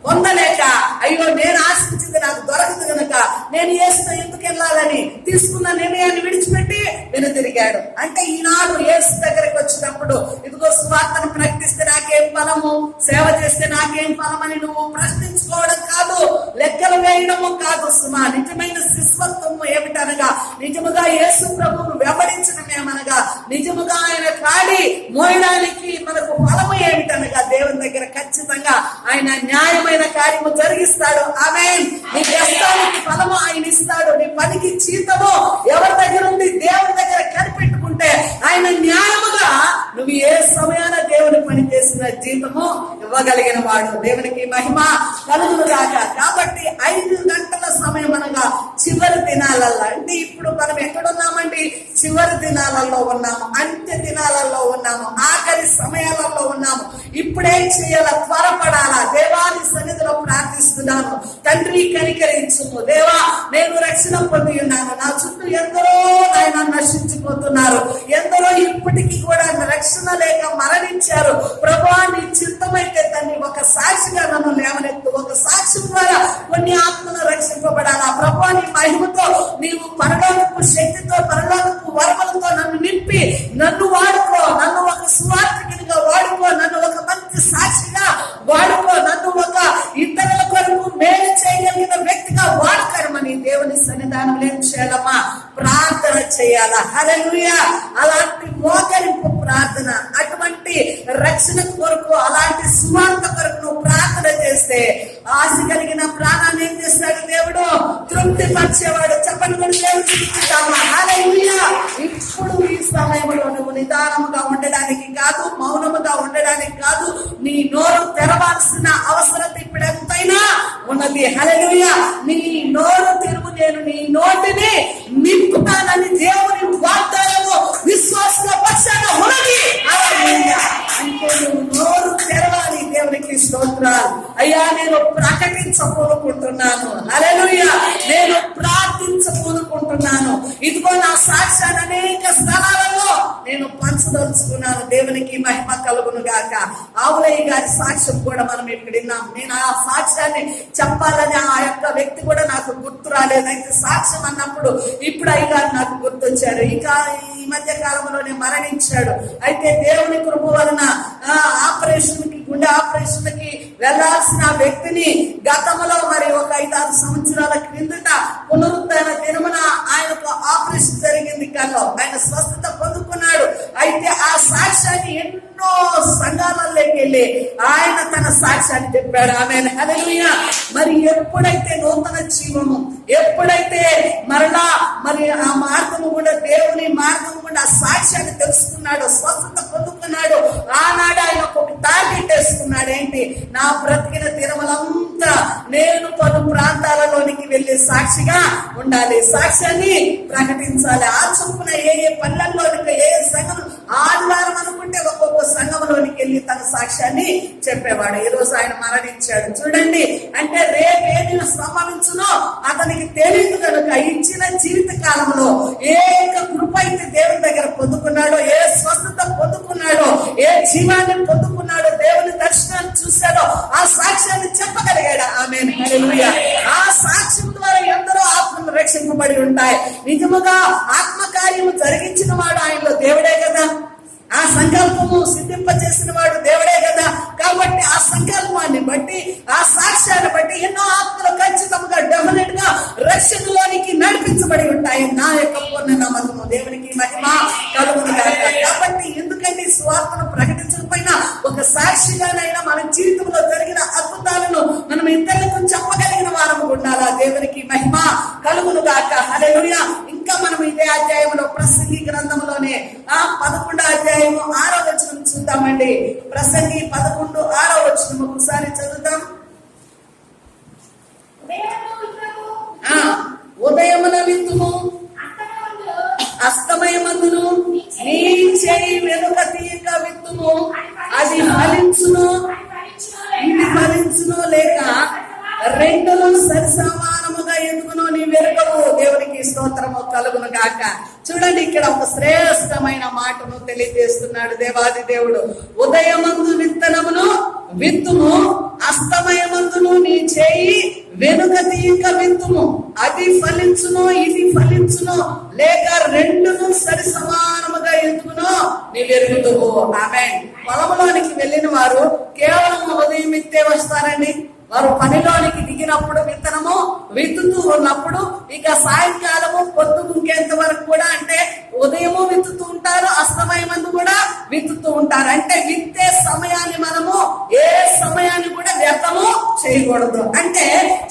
పొందలేక, అయ్యో నేను ఆశించింది నాకు దొరకదు కనుక నేను యేసుతో ఎందుకు వెళ్ళాలని తీసుకున్న నిర్ణయాన్ని విడిచిపెట్టి వెనుతిరిగాడు. అంటే ఈనాడు యేసు దగ్గరికి వచ్చినప్పుడు ఇదిగో సువార్తను ప్రకటిస్తే నాకేం ఫలము, సేవ చేస్తే నాకేం ఫలం అని నువ్వు ప్రశ్నించుకోవడం కాదు, లెక్కలు వేయడము కాదు సుమా. నిజమైన శిష్యత్వము ఏమిటనగా నిజముగా యేసు ప్రభువును వెంబడించడం ఏమనగా నిజముగా ఆయన కాడి మోయడానికి మనకు ఫలము ఏమిటనగా దేవుని దగ్గర ఖచ్చితంగా ఆయన న్యాయమైన కార్యము జరిగిస్తాడు. ఆమేన్. నీ కష్టానికి ఫలము ఆయన ఇస్తాడు. నీ పనికి జీతము ఎవరి దగ్గర ఉంది? దేవుని దగ్గర కనిపెట్టుకుంటే ఆయన న్యాయముగా నువ్వు ఏ సమయాన దేవుని పని చేసిన జీతము ఇవ్వగలిగిన వాడు. దేవునికి మహిమ కలుగును గాక. కాబట్టి 5 గంటల సమయం అనగా చివరి దినాలలో, అంటే ఇప్పుడు మనం ఎక్కడున్నామండి? చివరి దినాలలో ఉన్నాము, అంత్య దినాలలో ఉన్నాము, ఆఖరి సమయాలలో ఉన్నాము. ఇప్పుడేం చేయాలా? త్వరపడాలా? దేవాని సన్నిధిలో ప్రార్థిస్తున్నాను, తండ్రి కనికరించుము. దేవా, నేను రక్షణ పొంది ఉన్నాను, నా చుట్టూ ఎందరో ఆయన నశించిపోతున్నారు, ఎందరో ఇప్పటికీ కూడా రక్షణ లేక మరణించారు. ప్రభువా, నీ చిత్తమైతే దాన్ని ఒక సాక్షిగా నన్ను లేవనెత్తు. ఒక సాక్ష్యం ద్వారా కొన్ని ఆత్మలు రక్షింపబడాలా. ప్రభువా, నీ మహిమతో నీవు పరలోకపు శక్తితో, పరలోకపు వరములతో నన్ను నింపి నన్ను వాడుకో. నన్ను ఒక సువార్తికునిగా వాడుకో, నన్ను ఒక మంచి సాక్షిగా వాడుకో, నన్ను ఒక ఇతరుల కొరకు మేలు చేయగలిగిన వ్యక్తిగా వాడుకోమని దేవుని సన్నిధానంలో ఏం చేయాలమ్మా? ప్రార్థన చేయాలా. హల్లెలూయా. అలాంటి మోకరింపు ప్రార్థన, అటువంటి రక్షణ కొరకు, అలాంటి సువార్త కొరకు నువ్వు ప్రార్థన చేస్తే ఆశ కలిగిన ప్రాణాన్ని ఏం చేస్తాడు దేవుడు? తృప్తి పరిచేవాడు. చెప్పండి కూడా దేవుడు. హల్లెలూయా. ఇప్పుడు ఈ సమయంలో నువ్వు నిదానముగా ఉండడానికి కాదు, మౌనముగా ఉండడానికి కాదు, నీ నోరు తెరవాల్సిన అవసరం ఇప్పుడు ఎంతైనా ఉన్నది. హల్లెలూయా. నీ నోరు తెరువు, నేను నీ నోటిని నింపుతానని దేవుని వాగ్దానము విశ్వాసుల పక్షాన ఉన్నది. హల్లెలూయా. అంటే నువ్వు నోరు తెరవాలి. దేవునికి స్తోత్రాలు. అయ్యా, నేను ప్రకటించకూడుకుంటున్నాను. హల్లెలూయా. నేను ప్రార్థించకూడుకుంటున్నాను. ఇదిగో నా సాక్ష్యాన్ని అనేక స్థలాలలో నేను పంచదలుచుకున్నాను. దేవునికి మహిమ కలుగును గాక. ఆవులయ్య గారి సాక్ష్యం కూడా మనం ఇక్కడ విన్నాం. నేను ఆ సాక్ష్యాన్ని చెప్పాలని ఆ యొక్క వ్యక్తి కూడా నాకు గుర్తు రాలేదు. అయితే సాక్ష్యం అన్నప్పుడు ఇప్పుడు అయ్యగారు నాకు గుర్తొచ్చారు. ఇంకా ఈ మధ్య కాలంలోనే మరణించాడు. అయితే దేవుని కృప వలన ఆపరేషన్ కి, గుండె ఆపరేషన్ కి వెళ్లాల్సిన వ్యక్తిని గతంలో మరి ఒక 5-6 సంవత్సరాల క్రిందట పునరుద్ధరణ దినమున ఆయనకు ఆపరేషన్ జరిగింది. కల్లో ఆయన స్వస్థత పొందుకున్నాడు. అయితే ఆ సాక్ష్యాన్ని ఎన్నో సంఘాలలోకి వెళ్ళి ఆయన తన సాక్ష్యాన్ని చెప్పాడు. ఆమేన్. హల్లెలూయా. మరి ఎప్పుడైతే నూతన జీవము, ఎప్పుడైతే మరలా మరి ఆ మార్గము కూడా, దేవుని మార్గము కూడా సాక్ష్యాన్ని తెలుసుకున్నాడు, స్వస్థత పొందుకున్నాడు, ఆనాడు ఆయన ఒక టార్గెట్ వేసుకున్నాడు. ఏంటి? నా బ్రతికిన దినములంతా నేను పలు ప్రాంతాలలోనికి వెళ్ళి సాక్షిగా ఉండాలి, సాక్ష్యాన్ని ప్రకటించాలి. ఆ చొప్పున ఏ పల్లెల్లోనికి, ఏ సంఘం ఆదివారం అనుకుంటే ఒక్కొక్క సంఘంలోనికి వెళ్ళి తన సాక్ష్యాన్ని చెప్పేవాడు. ఈ రోజు ఆయన మరణించాడు. చూడండి, అంటే రేపు ఏది సంభవించునో అతనికి తెలియదు కనుక ఇచ్చిన జీవిత కాలంలో ఏ కృప అయితే దేవుని దగ్గర పొందుకున్నాడో, ఏ స్వస్థత పొందుకున్నాడో, ఏ జీవాన్ని పొందుకున్నాడో, దేవుని దర్శనాన్ని చూశాడో ఆ సాక్ష్యాన్ని చెప్పగలిగాడు. ఆమేన్. హల్లెలూయా. ఆ సాక్ష్యం ద్వారా ఎందరో ఆత్మలు రక్షింపబడి ఉంటాయి. నిజముగా ఆత్మకార్యము జరిగించిన వాడు ఆయనలో దేవుడే కదా. ఆ సంకల్పము సిద్ధింపజేసిన వాడు దేవుడే కదా. కాబట్టి ఆ సంకల్పాన్ని బట్టి, ఆ సాక్ష్యాన్ని బట్టి ఎన్నో ఆత్మలు ఖచ్చితంగా డెఫినెట్ గా రక్షణలోనికి నడిపించబడి ఉంటాయి. నా యొక్క పూర్ణ నమ్మకము. దేవునికి మహిమ కలుగును గాక. కాబట్టి ఎందుకంటే స్వార్థను ప్రకటించకపోయినా ఒక సాక్షిగానైనా మన జీవితంలో జరిగిన అద్భుతాలను మనం ఇతరులకు చెప్పగలిగిన వారము ఉండాలా. దేవునికి మహిమ కలుగును గాక. హల్లెలూయా. ఇంకా మనం ఇదే అధ్యాయంలో ప్రసంగి గ్రంథంలోనే 11వ అధ్యాయము 6వ వచనం చూద్దామండి. ప్రసంగి 11:6 వచనం ఒకసారి చదువుతాం. ఉదయమున విత్తుము, అస్తమయమందును నీ చేయి వెనుక తీయక విత్తుము, అది ఫలించును, ఇది ఫలించును, లేక రెండును సరి సమానముగా ఎదుగును నీ వెనుకవు. దేవునికి స్తోత్రము కలుగును గాక. చూడండి, ఇక్కడ ఒక శ్రేష్టమైన మాటను తెలియజేస్తున్నాడు దేవాది దేవుడు. ఉదయమందు విత్తనమును విత్తుము, అస్తమయమందును నీ చేయి వెనుక తీయక విత్తుము, అది ఫలించును ఇది ఫలించును, లేక రెండును సరి సమానముగా ఎందుకునో నీవెరుగుదువు. ఆమేన్. పొలంలోనికి వెళ్ళిన వారు కేవలం ఉదయం విత్తే వస్తారండి. వారు పనిలోనికి దిగినప్పుడు విత్తనము విత్తుతూ ఉన్నప్పుడు ఇక సాయంకాలము పొద్దు ఇంకేంత వరకు కూడా, అంటే ఉదయము విత్తుతూ ఉంటారు, అస్తమయమందు కూడా విత్తుతూ ఉంటారు. అంటే విత్తే సమయాన్ని మనము ఏ సమయాన్ని కూడా వ్యర్థము చేయకూడదు. అంటే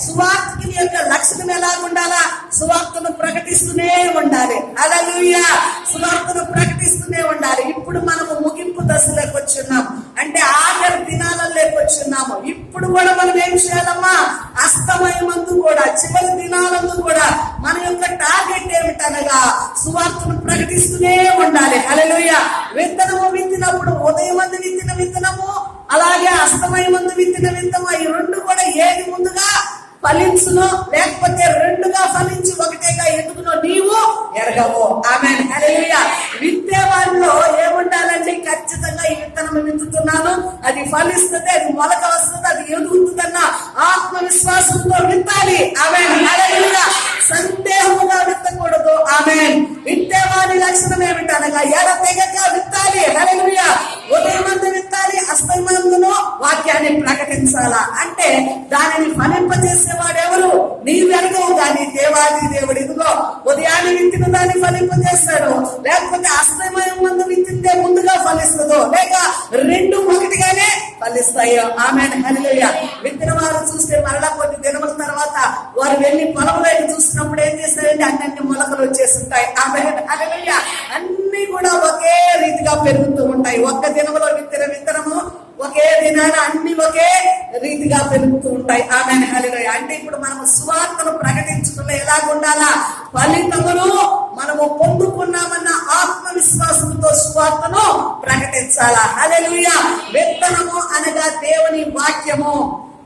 సువార్తికుని యొక్క లక్షణం ఎలా ఉండాలా? సువార్తను ప్రకటిస్తూనే ఉండాలి. హల్లెలూయా. సువార్తను ప్రకటిస్తూనే ఉండాలి. ఇప్పుడు మనము ముగింపు దశలోకి వచ్చున్నాం, అంటే ఆఖరి దినాలలోకి వచ్చున్నాము. ఇప్పుడు కూడా మనం ఏం చేయాలమ్మా? అస్తమయమందు కూడా, చివరి దినాలందు కూడా మన యొక్క టార్గెట్ ఏమిటనగా సువార్తను ప్రకటిస్తూనే ఉండాలి. హల్లెలూయా. విత్తనము విత్తినప్పుడు ఉదయమందు విత్తిన విత్తనము, అలాగే అస్తమయమందు విత్తిన విత్తనము, ఈ రెండు కూడా ఏది ముందుగా ఫలించునో లేకపోతే రెండుగా ఫలించి ఒకటేగా ఎందుకునో నీవు ఎరగవు. ఆమేన్. హల్లెలూయా. విత్తే వారిలో ఏముండాలండి? ఖచ్చితంగా ఈ విత్తనం విత్తుతున్నాను, అది ఫలిస్తుంది, అది మొలక వస్తుంది, అది ఎదుగుతుందన్న ఆత్మవిశ్వాసంతో విత్తాలి. ఆమేన్. హల్లెలూయా. సందేహముగా విత్తకూడదు. ఆమేన్. విత్తే వారి లక్షణం ఏమిటనగా ఎడతెగక విత్తాలి. హల్లెలూయా. ఉదయమందు విత్తాలి, అస్తమయమందును వాక్యాన్ని ప్రకటించాలా. అంటే దానిని ఫలింపజేసేవాడెవరు? నీవెరగవు గాని దేవాది దేవుడు. ఇదిగో ఉదయాన్ని విత్తిన దాన్ని ఫలింపజేస్తాడు, లేకపోతే అస్తమయమందు విత్తిందే ముందుగా ఫలిస్తుందో, లేక రెండు ఒకటిగానే ఫలిస్తాయో. ఆమేన్. హల్లెలూయా. విత్తిన వారు చూస్తే మరలా కొన్ని దినముల తర్వాత వారు వెళ్ళి పొలంలోకి చూసినప్పుడు ఏం చేస్తారంటే అన్ని మొలకలు వచ్చేస్తుంటాయి. ఆమేన్. హల్లెలూయా. అన్ని కూడా ఒకే రీతిగా పెరుగుతూ ఉంటాయి. ఒక్క దినములో విత్తిన విత్తనము ఒకే దినాన అన్ని ఒకే రీతిగా పెరుగుతూ ఉంటాయి. ఆమేన్. హల్లెలూయా. అంటే ఇప్పుడు మనము సువార్తను ప్రకటించుకునే ఎలాగుండాలా? ఫలితమును మనము పొందుకున్నామన్న ఆత్మవిశ్వాసంతో సువార్తను ప్రకటించాలా. హల్లెలూయా. విత్తనము అనగా దేవుని వాక్యము,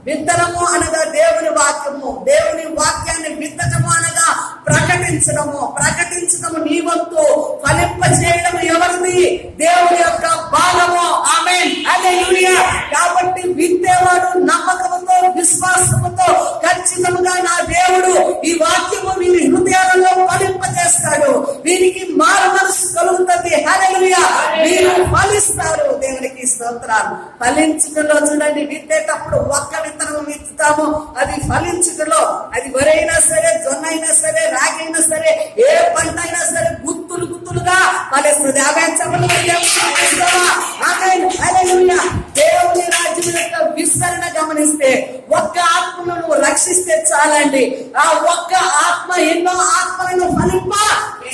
విత్తనము అనగా దేవుని వాక్యము, దేవుని వాక్యాన్ని విత్తటము అనగా ప్రకటించడము, ప్రకటించడము నీ వంతు, ఫలింపజేయడం ఎవరిది? దేవుని యొక్క భాగము. ఆమేన్. హల్లెలూయా. కాబట్టి విత్తేవాడు నమ్మకముతో విశ్వాసముతో ఖచ్చితంగా నా దేవుడు ఈ వాక్యము వీరి హృదయాలలో ఫలింపజేస్తాడు, వీరికి మారు మనసు కలుగుతుంది. హల్లెలూయా. వీరు ఫలిస్తారు. దేవునికి స్తోత్రాలు. ఫలించడంలో చూడండి, విత్తేటప్పుడు ఒక్క విత్తనం విత్తుతాము, అది ఫలించడంలో అది వరైనా సరే, జొన్న అయినా సరే, రాగి అయినా సరే, ఏ పంట అయినా సరే గుత్తులు గుత్తులుగా ఫలిస్తుంది. దేవుని రాజ్యం యొక్క విస్తరణ గమనిస్తే ఒక్క ఆత్మను నువ్వు రక్షిస్తే చాలండి, ఆ ఒక్క ఆత్మ ఎన్నో ఆత్మలను ఫలింప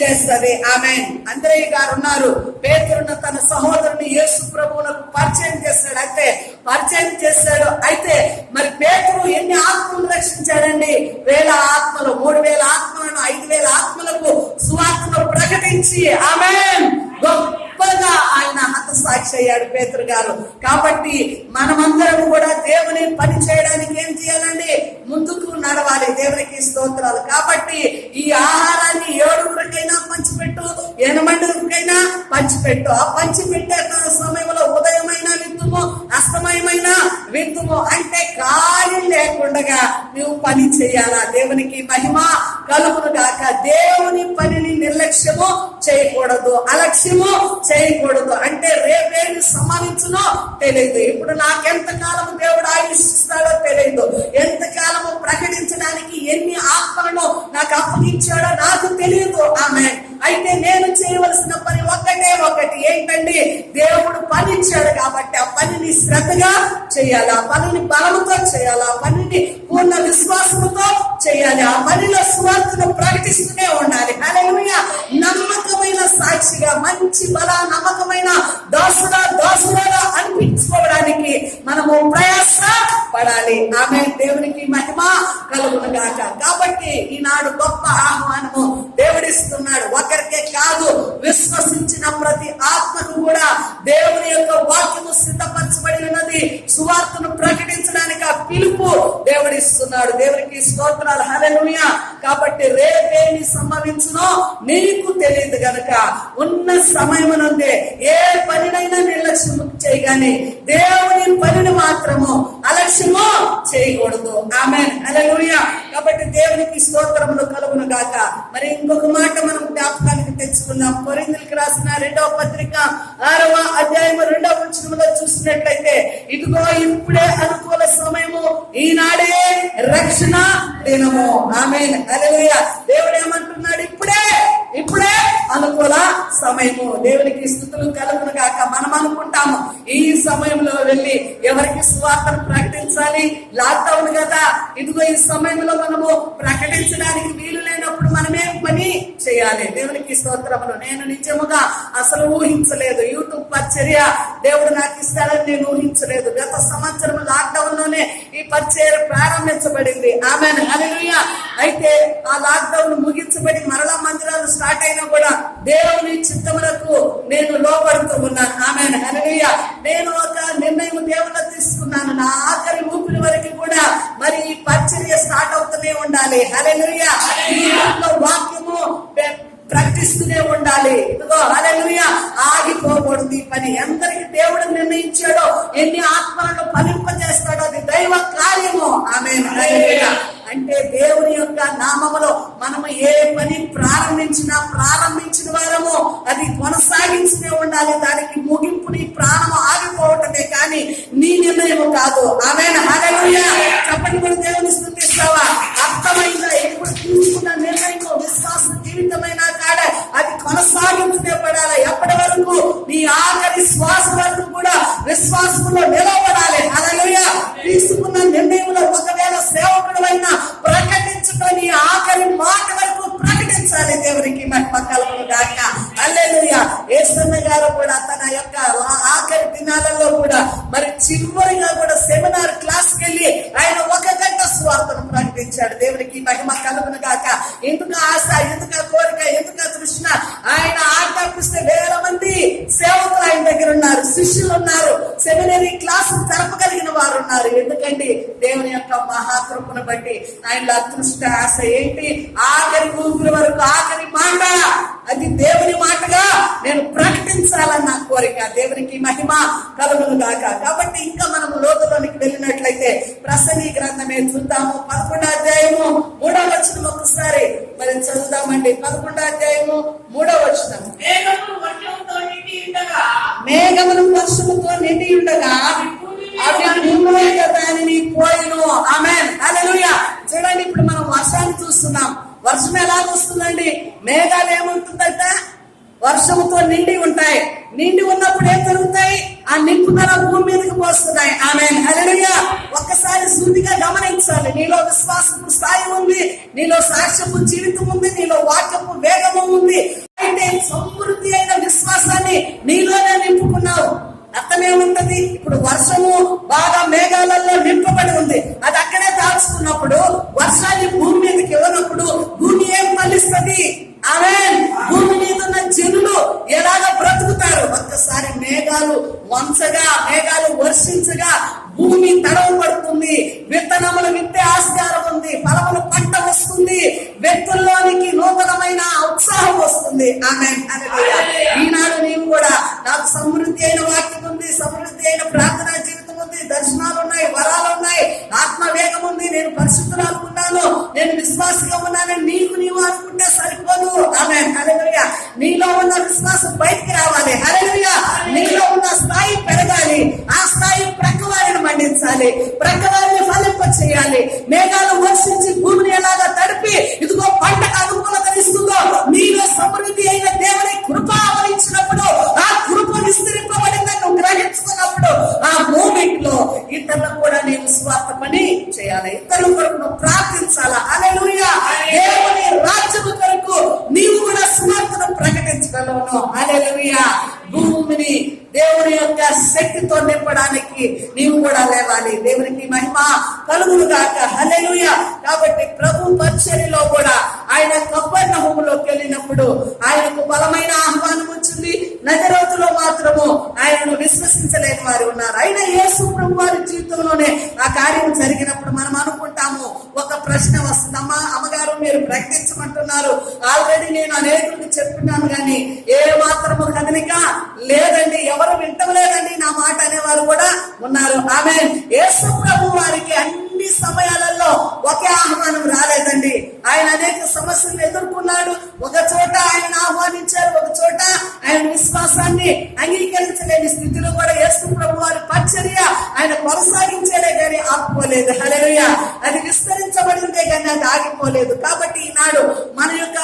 చేస్తుంది. ఆమేన్. అంద్రేయ గారు ఉన్నారు, పేతురును తన సహోదరుని యేసు ప్రభువులకు పరిచయం చేస్తాడు. అయితే పరిచయం చేశాడు. అయితే మరి పేతురు ఎన్ని ఆత్మలను రక్షించాడండి? 1000 ఆత్మలు, 3000 ఆత్మలను, 5000 ఆత్మలకు సువార్తను ప్రకటించి ఆమేన్ గొప్పగా ఆయన హతసాక్షి అయ్యాడు పేతురు గారు. కాబట్టి మనమందరం కూడా దేవుని పని చేయడానికి ఏం చేయాలండి? ముందుకు నడవాలి. దేవునికి స్తోత్రాలు. కాబట్టి ఈ ఆహారాన్ని 7గురికైనా పంచిపెట్టు, 8 పంచిపెట్టు. ఆ పంచిపెట్టే సమయంలో ఉదయమైన విత్తుము, అస్తమయమైన విత్తుము. అంటే ఖాళీ లేకుండా నువ్వు పని చేయాలా. దేవునికి మహిమ కలుగును గాక. దేవుని పనిని నిర్లక్ష్యము చేయకూడదు, అలక్ష్యము చేయకూడదు. అంటే రేపేమి సంభవించునో తెలియదు. ఇప్పుడు నాకెంత కాలము దేవుడు ఆయుష్స్తాడో తెలియదు, ఎంతకాలము ప్రకటించడానికి ఎన్ని ఆత్మలను నాకు అప్పగించాడో నాకు తెలియదు. ఆమేన్. అయితే నేను చేయవలసిన పని ఒకటి ఏంటండి? దేవుడు పని ఇచ్చాడు కాబట్టి ఆ పనిని శ్రద్ధగా చేయాలి, ఆ పనిని బలముతో చేయాలి, ఆ పనిని పూర్ణ విశ్వాసముతో చేయాలి, ఆ పనిలో సువార్తను ప్రకటిస్తూనే ఉండాలి. హల్లెలూయా. నమ్మకమైన సాక్షిగా, మంచి బల నమ్మకమైన దాసులుగా అనిపించుకోవడానికి మనము ప్రయాస పడాలి. ఆమె దేవునికి మహిమ కలుగును గాక. కాబట్టి ఈనాడు గొప్ప ఆహ్వానము దేవుడిస్తున్నాడు. ఒకరికే కాదు, విశ్వసించిన ప్రతి ఆత్మకు కూడా దేవుని యొక్క వాక్యము సిద్ధపరచబడి ఉన్నది. సువార్తను ప్రకటించడానికి ఆ పిలుపు దేవుడిస్తున్నాడు. దేవునికి స్తోత్రాలు, హల్లెలూయా. కాబట్టి రేపేమి సంభవించునో నీకు తెలియదు గనక ఉన్న సమయమునందే ఏ పనినైనా నిర్లక్ష్యం చేయగానే దేవుని పనిని మాత్రము అలక్ష్యము చేయకూడదు. ఆమేన్, హల్లెలూయా. కాబట్టి దేవునికి స్తోత్రములు కలుగును గాక. మరి ఇంకొక మాట మనం జ్ఞాపకానికి తెచ్చుకుందాం. కొరింథీయులకు రాసిన 2వ పత్రిక 6వ అధ్యాయము 2వ వచనంలో చూసినట్లయితే, ఇదిగో ఇప్పుడే అనుకూల సమయము, ఈనాడే రక్షణ దినము. ఆమేన్, హల్లెలూయా. దేవుడు ఏమంటున్నాడు? ఇప్పుడే అనుకూల సమయము. దేవునికి స్తుతులు కలుగును గాక. మనం అనుకుంటాము ఈ సమయంలో వెళ్ళి ఎవరికి సువార్తను ప్రకటించాలి, లాక్డౌన్ కదా, ఇదిగో ఈ సమయంలో మనము ప్రకటించడానికి వీలు లేనప్పుడు మనమేం పని చేయాలి? దేవునికి స్తోత్రములు. నేను నిజముగా అసలు ఊహించలేదు యూట్యూబ్ పరిచర్య దేవుడు నాకు ఇస్తాడని నేను ఊహించలేదు. గత సంవత్సరం లాక్డౌన్ లోనే ఈ పరిచర్య ప్రారంభించబడింది. ఆమేన్, హల్లెలూయా. అయితే ఆ లాక్డౌన్ ముగించబడి మరలా మందిరాలు స్టార్ట్ అయినా కూడా దేవుని చిత్తములకు నేను లోపడుతూ ఉన్నాను. ఆమేన్, హల్లెలూయా. నేను ఒక నిర్ణయం దేవుని తీసుకున్నాను. నా ఆఖరి ఊపిరి వరకు కూడా మరి ఈ పరిచర్య స్టార్ట్ అవుతూనే ఉండాలి. హల్లెలూయా. ఈ వాక్యము ప్రకటిస్తూనే ఉండాలి. ఇదిగో హల్లెలూయా, ఆగిపోకూడదు ఈ పని. ఎందరికి దేవుడు నిర్ణయించాడో, ఎన్ని ఆత్మలను ఫలింపజేస్తాడో అది దైవ కార్యము. ఆమేన్, హల్లెలూయా. అంటే దేవుని యొక్క నామములో మనము ఏ పని ప్రారంభించిన వారము అది కొనసాగించనే ఉండాలి. దానికి ముగింపు నీ ప్రాణము ఆగిపోవటమే కానీ నీ నిర్ణయం కాదు. ఆమేన్, హల్లెలూయా. చెప్పండి, కూడా దేవుని స్తుతిస్తావా? అర్థమైందా? ఇప్పుడు తీసుకున్న నిర్ణయం విశ్వాస జీవితమైన కాడ అది కొనసాగించనే పడాలి. ఎప్పటి వరకు? నీ ఆఖరి శ్వాస వరకు కూడా విశ్వాసంలో నిలబడాలి. హల్లెలూయా. తీసుకున్న నిర్ణయంలో ఒకవేళ సేవకుడు అయినా ప్రకటించుకొని నీ ఆఖరి మాట వరకు ప్రకటించాలి. దేవునికి మహిమ కలుగును గాక. హల్లెలూయా. యేసన్న గారు కూడా తన యొక్క ఆఖరి దినాలలో కూడా మరి చివరిగా కూడా సెమినార్ క్లాస్ కెళ్ళి ఆయన 1 గంట సువార్తను ప్రకటించాడు. దేవునికి మహిమ కలుగును గాక. ఎందుకు ఆశ, ఎందుకు కోరిక, ఎందుకు తృష్ణ? ఆయన ఆజ్ఞాపిస్తే వేల మంది సేవకులు ఆయన దగ్గర ఉన్నారు, శిష్యులు ఉన్నారు, సెమినరీ క్లాసు జరపగలిగిన వారు ఉన్నారు. ఎందుకండి? దేవుని యొక్క మహాకృపను బట్టి ఆయన అదృష్ట ఆశ ఏంటి? ఆఖరి ఊపిరి వరకు ఆఖరి మాట అది దేవుని మాటగా నేను ప్రకటించాలన్న కోరిక. దేవునికి మహిమ కలుగును గాక. కాబట్టి ఇంకా మనము లోతులోనికి వెళ్ళినట్లయితే ప్రసంగి గ్రంథమే చూద్దాము. 11వ అధ్యాయము 3వ వచనం ఒకసారి మరి చదువుదామండి. 11వ అధ్యాయము 3వ వచనం. మేఘములు వర్షముతో నిండి ఉండగా అవి భూమిలో దానిని పోయిను. ఆమేన్, హల్లెలూయా. చూడండి, ఇప్పుడు మనం వర్షాన్ని చూస్తున్నాం. వర్షం ఎలా వస్తుందండి? మేఘాలు ఏముంటుందంట? వర్షముతో నిండి ఉంటాయి. నిండి ఉన్నప్పుడు ఏం జరుగుతాయి? ఆ నింపుదల భూమి మీదకి పోస్తున్నాయి. ఆమేన్, హల్లెలూయా. ఒక్కసారి శుద్ధిగా గమనించాలి. నీలో విశ్వాసపు స్థాయి ఉంది, నీలో సాక్ష్యపు జీవితం ఉంది, నీలో వాక్యపు వేగము ఉంది. అయితే సమృద్ధి అయిన విశ్వాసాన్ని నీలోనే నింపుకున్నావు. అర్థమేముంటది? ఇప్పుడు వర్షము బాగా మేఘాలలో నింపబడి ఉంది, అది అక్కడే దాచుకున్నప్పుడు వర్షాన్ని భూమి మీదకి ఇవ్వనప్పుడు భూమి ఏం ఫలిస్తుంది? ఆమేన్. భూమి మీద ఉన్న జనులు ఎలాగ బ్రతుకుతారు? ఒక్కసారి మేఘాలు వంచగా, మేఘాలు వర్షించగా భూమి తడవబడుతుంది. విత్తనములు విత్తే ఆస్కారం ఉంది, ఫలములు పంట వస్తుంది, వ్యక్తుల్లోనికి నూతనమైన ఉత్సాహం వస్తుంది. ఆమేన్, హల్లెలూయా. ఈనాడు నీవు కూడా నాకు సమృద్ధి అయిన వాక్యం ఉంది, సమృద్ధి అయిన ప్రార్థనా జీవితం ఉంది, దర్శనాలు ఉన్నాయి, వరాలు ఉన్నాయి, ఆత్మవేగం ఉంది, నేను పరిశుద్ధురాలు ఉన్నాను, నేను విశ్వాసంగా ఉన్నానని నీవు అనుకుంటే సరిపోదు. ఆమేన్, హల్లెలూయా. నీలో ఉన్న విశ్వాసం బయటికి రావాలి. హల్లెలూయా. నీలో ఉన్న స్థాయి పెరగాలి. ఆ స్థాయి ప్రక్కవారిని మండించాలి, ప్రక్కవారిని ఫలింప చేయాలి. మేఘాలు వర్షించి భూమిని ఎలాగా తడిపి ఇదిగో పంటకు అనుకూలతనిస్తుందో నీలో సమృద్ధి అయిన దేవుని కృప ఆవరించినప్పుడు, ఆ కృప విస్తరింపబడిందని నువ్వు గ్రహించుకున్నప్పుడు ఆ మూమెంట్లో ఇతరులకు కూడా నీవు స్వార్థ పని చేయాలి, ఇతరుల కొరకు నువ్వు ప్రార్థించాలా. హల్లెలూయా. దేవుని రాజ్యము కొరకు నీవు కూడా స్వార్థను ప్రకటించగలవును. హల్లెలూయా. భూమిని దేవుని యొక్క శక్తితో నింపడానికి నీవు కూడా లేవాలి. దేవునికి మహిమ కలుగును గాక. హల్లెలూయా. కాబట్టి ప్రభు పరిచర్యలో కూడా ఆయన కపెర్నహూములోకి వెళ్ళినప్పుడు ఆయనకు బలమైన ఆహ్వానం వచ్చింది. ఉన్నారు. అయినా యేసు ప్రభు వారి జీవితంలోనే ఆ కార్యం జరిగినప్పుడు మనం అనుకుంటాము, ఒక ప్రశ్న వస్తుంది, అమ్మగారు మీరు ప్రకటించమంటున్నారు, ఆల్రెడీ నేను అనేకులకు చెప్తున్నాను కానీ ఏ మాత్రము కదలిక లేదండి, ఎవరు వింటలేదండి నా మాట అనేవారు కూడా ఉన్నారు. ఆమేన్. యేసు ప్రభు వారికి అన్ని సమయాలలో ఒకే ఆహ్వానం రాలేదండి. ఆయన అనేక సమస్యలను ఎదుర్కొన్నాడు. ఒక చోట ఆయన ఆహ్వానించారు, ఒక చోట ఆయన విశ్వాసాన్ని అంగీకరించలేని స్థితిలో కూడా యేసు ప్రభు వారి పరిచర్య ఆయన కొనసాగించేదే కానీ ఆగిపోలేదు. హల్లెలూయా. అది విస్తరించబడిందే కానీ అది ఆగిపోలేదు. కాబట్టి ఈనాడు మన యొక్క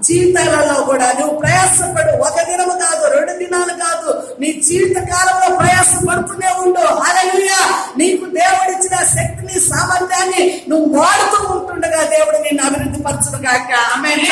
జీవితాలలో కూడా నువ్వు ప్రయాసపడు. ఒక దినము కాదు, 2 దినాలు కాదు, నీ జీవిత కాలంలో ప్రయాసపడుతూనే ఉండు. హల్లెలూయా. నీకు దేవుడిచ్చిన శక్తిని, సామర్థ్యాన్ని నువ్వు వాడుతూ ఉంటుండగా దేవుడు నిన్ను అభివృద్ధి పరచును గాక. ఆమేన్.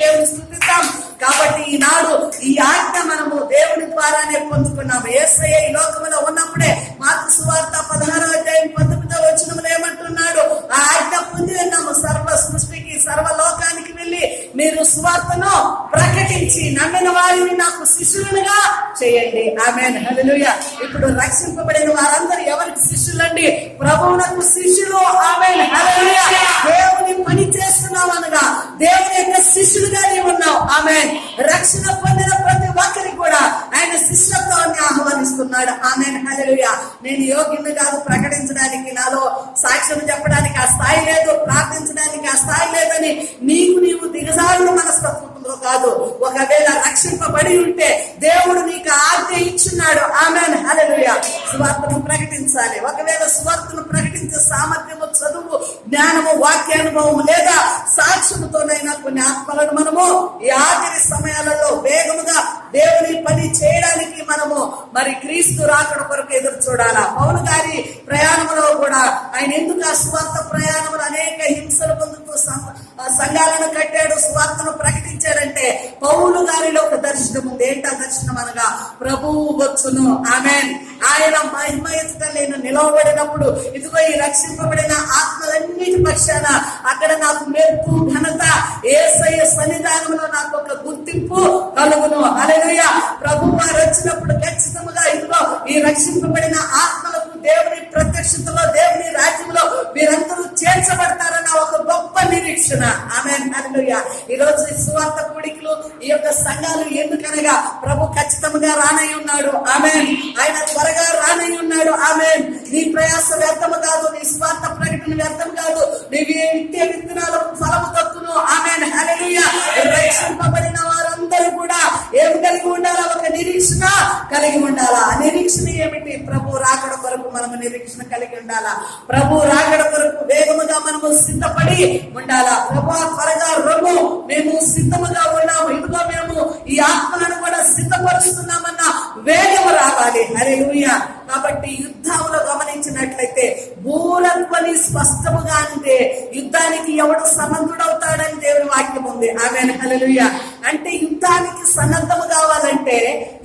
దేవుని స్తుతిద్దాం. కాబట్టి ఈనాడు ఈ ఆజ్ఞ మనము దేవుని ద్వారానే పొందుకున్నాము. యేసయ్య ఈ లోకములో ఉన్నప్పుడే మార్కు సువార్త 16వ అధ్యాయం 19వ వచనంలో ఏమంటున్నాడు? ఆ ఆజ్ఞ పొంది ఉన్నాము, సర్వ సృష్టికి, సర్వలోకానికి వెళ్ళి మీరు సువార్తను ప్రకటించి నమ్మిన వారిని నాకు శిష్యులుగా చేయండి. ఆమేన్. హల్లెలూయా. ఇప్పుడు రక్షింపబడిన వారందరూ ఎవరికి శిష్యులండి? ప్రభువునకు శిష్యులు. ఆమేన్. హల్లెలూయా. దేవుని పని చేస్తున్నావు అనగా దేవుని యొక్క శిష్యులుగా నీవు ఉన్నావు. ఆమేన్. రక్షణ పొందిన ప్రతి ఒక్కరికి కూడా ఆయన శిష్యత్వాన్ని ఆహ్వానిస్తున్నాడు. ఆమేన్. హల్లెలూయా. నేను యోగ్యుని కాదు ప్రకటించడానికి, నాలో సాక్ష్యం చెప్పడానికి ఆ స్థాయి లేదు, ప్రార్థించడానికి ఆ స్థాయి లేదని నీవు దిగజారుడు మనస్తత్వంలో కాదు. ఒకవేళ రక్షింపబడి ఉంటే దేవుడు నీకు ఆజ్ఞ ఇచ్చున్నాడు. ఆమేన్. హల్లెలూయా. సువార్తను ప్రకటించాలి. ఒకవేళ సువార్తను ప్రకటించే సామర్థ్యము, చదువు, జ్ఞానము, వాక్యానుభవం లేదా సాక్ష్యముతోనైనా కొన్ని ఆత్మలను మనము ఈ ఆఖరి సమయాలలో వేగముగా దేవుని పని చేయడానికి మనము మరి క్రీస్తు రాకడ కొరకు ఎదురు చూడాలా. పౌలు గారి ప్రయాణంలో కూడా ఆయన ఎందుకు ఆ సువార్త ప్రయాణంలో అనేక హింసలు పొందుతూ సంఘాలను కట్టాడు, సువార్తను ప్రకటించాడంటే పౌలు గారిలో ఒక దర్శనం ఉంది. ఏంటా దర్శనం అనగా ప్రభువు వచ్చును. ఆమేన్. ఆయన మహిమ ఎదుట నేను నిలవబడినప్పుడు ఇదిగో ఈ రక్షింపబడిన ఆత్మలన్నిటి పక్షాన అక్కడ నాకు మెప్పు, ఘనత, యేసయ్య సన్నిధానంలో నాకు ఒక గుర్తింపు కలుగును. హల్లెలూయా. ప్రభువు వారు వచ్చినప్పుడు ఖచ్చితంగా ఇదిగో ఈ రక్షింపబడిన ఆత్మలకు దేవుని ప్రత్యక్షతలో, దేవుని రాజ్యంలో వీరందరూ చేర్చబడతారన్న ఒక గొప్ప నిరీక్షణ. ఆమేన్. హల్లెలూయా. ఈ రోజు సువార్త కూడికలు, ఈ యొక్క సంఘాలు ఎందుకనగా ప్రభు ఖచ్చితంగా రానై ఉన్నాడు. ఆమేన్. ఆయన త్వరగా రానై ఉన్నాడు. ఆమేన్. నీ ప్రయాస వ్యర్థము కాదు, నీ స్వార్థ ప్రకటన వ్యర్థం కాదు, నీవు ఇట్టే విత్తనాలకు ఫలము దక్కును. ఆమేన్. హల్లెలూయా. రక్షింపబడిన వారందరూ కూడా ఏమి కలిగి ఉండాలా? ఒక నిరీక్షణ కలిగి ఉండాలా. ఆ నిరీక్షణ ఏమిటి? ప్రభు రాకడ కొరకు మనము నిరీక్షణ కలిగి ఉండాలా. ప్రభు రాకడ కొరకు వేగముగా మనము సిద్ధపడి ఉండాలా. ప్రభు త్వరగా రొమ్ము, మేము సిద్ధముగా ఉన్నాము, ఇదిగో మేము ఈ ఆత్మలను కూడా సిద్ధపరుస్తున్నామన్న వేగము రావాలి. హల్లెలూయా. కాబట్టి యుద్ధంలో గమనించినట్లయితే భూరత్వని స్పష్టముగా అంటే యుద్ధానికి ఎవడు సన్నద్ధుడవుతాడని దేవుని వాక్యం ఉంది. ఆమేన్. హల్లెలూయా. అంటే యుద్ధానికి సన్నద్ధము కావాలంటే,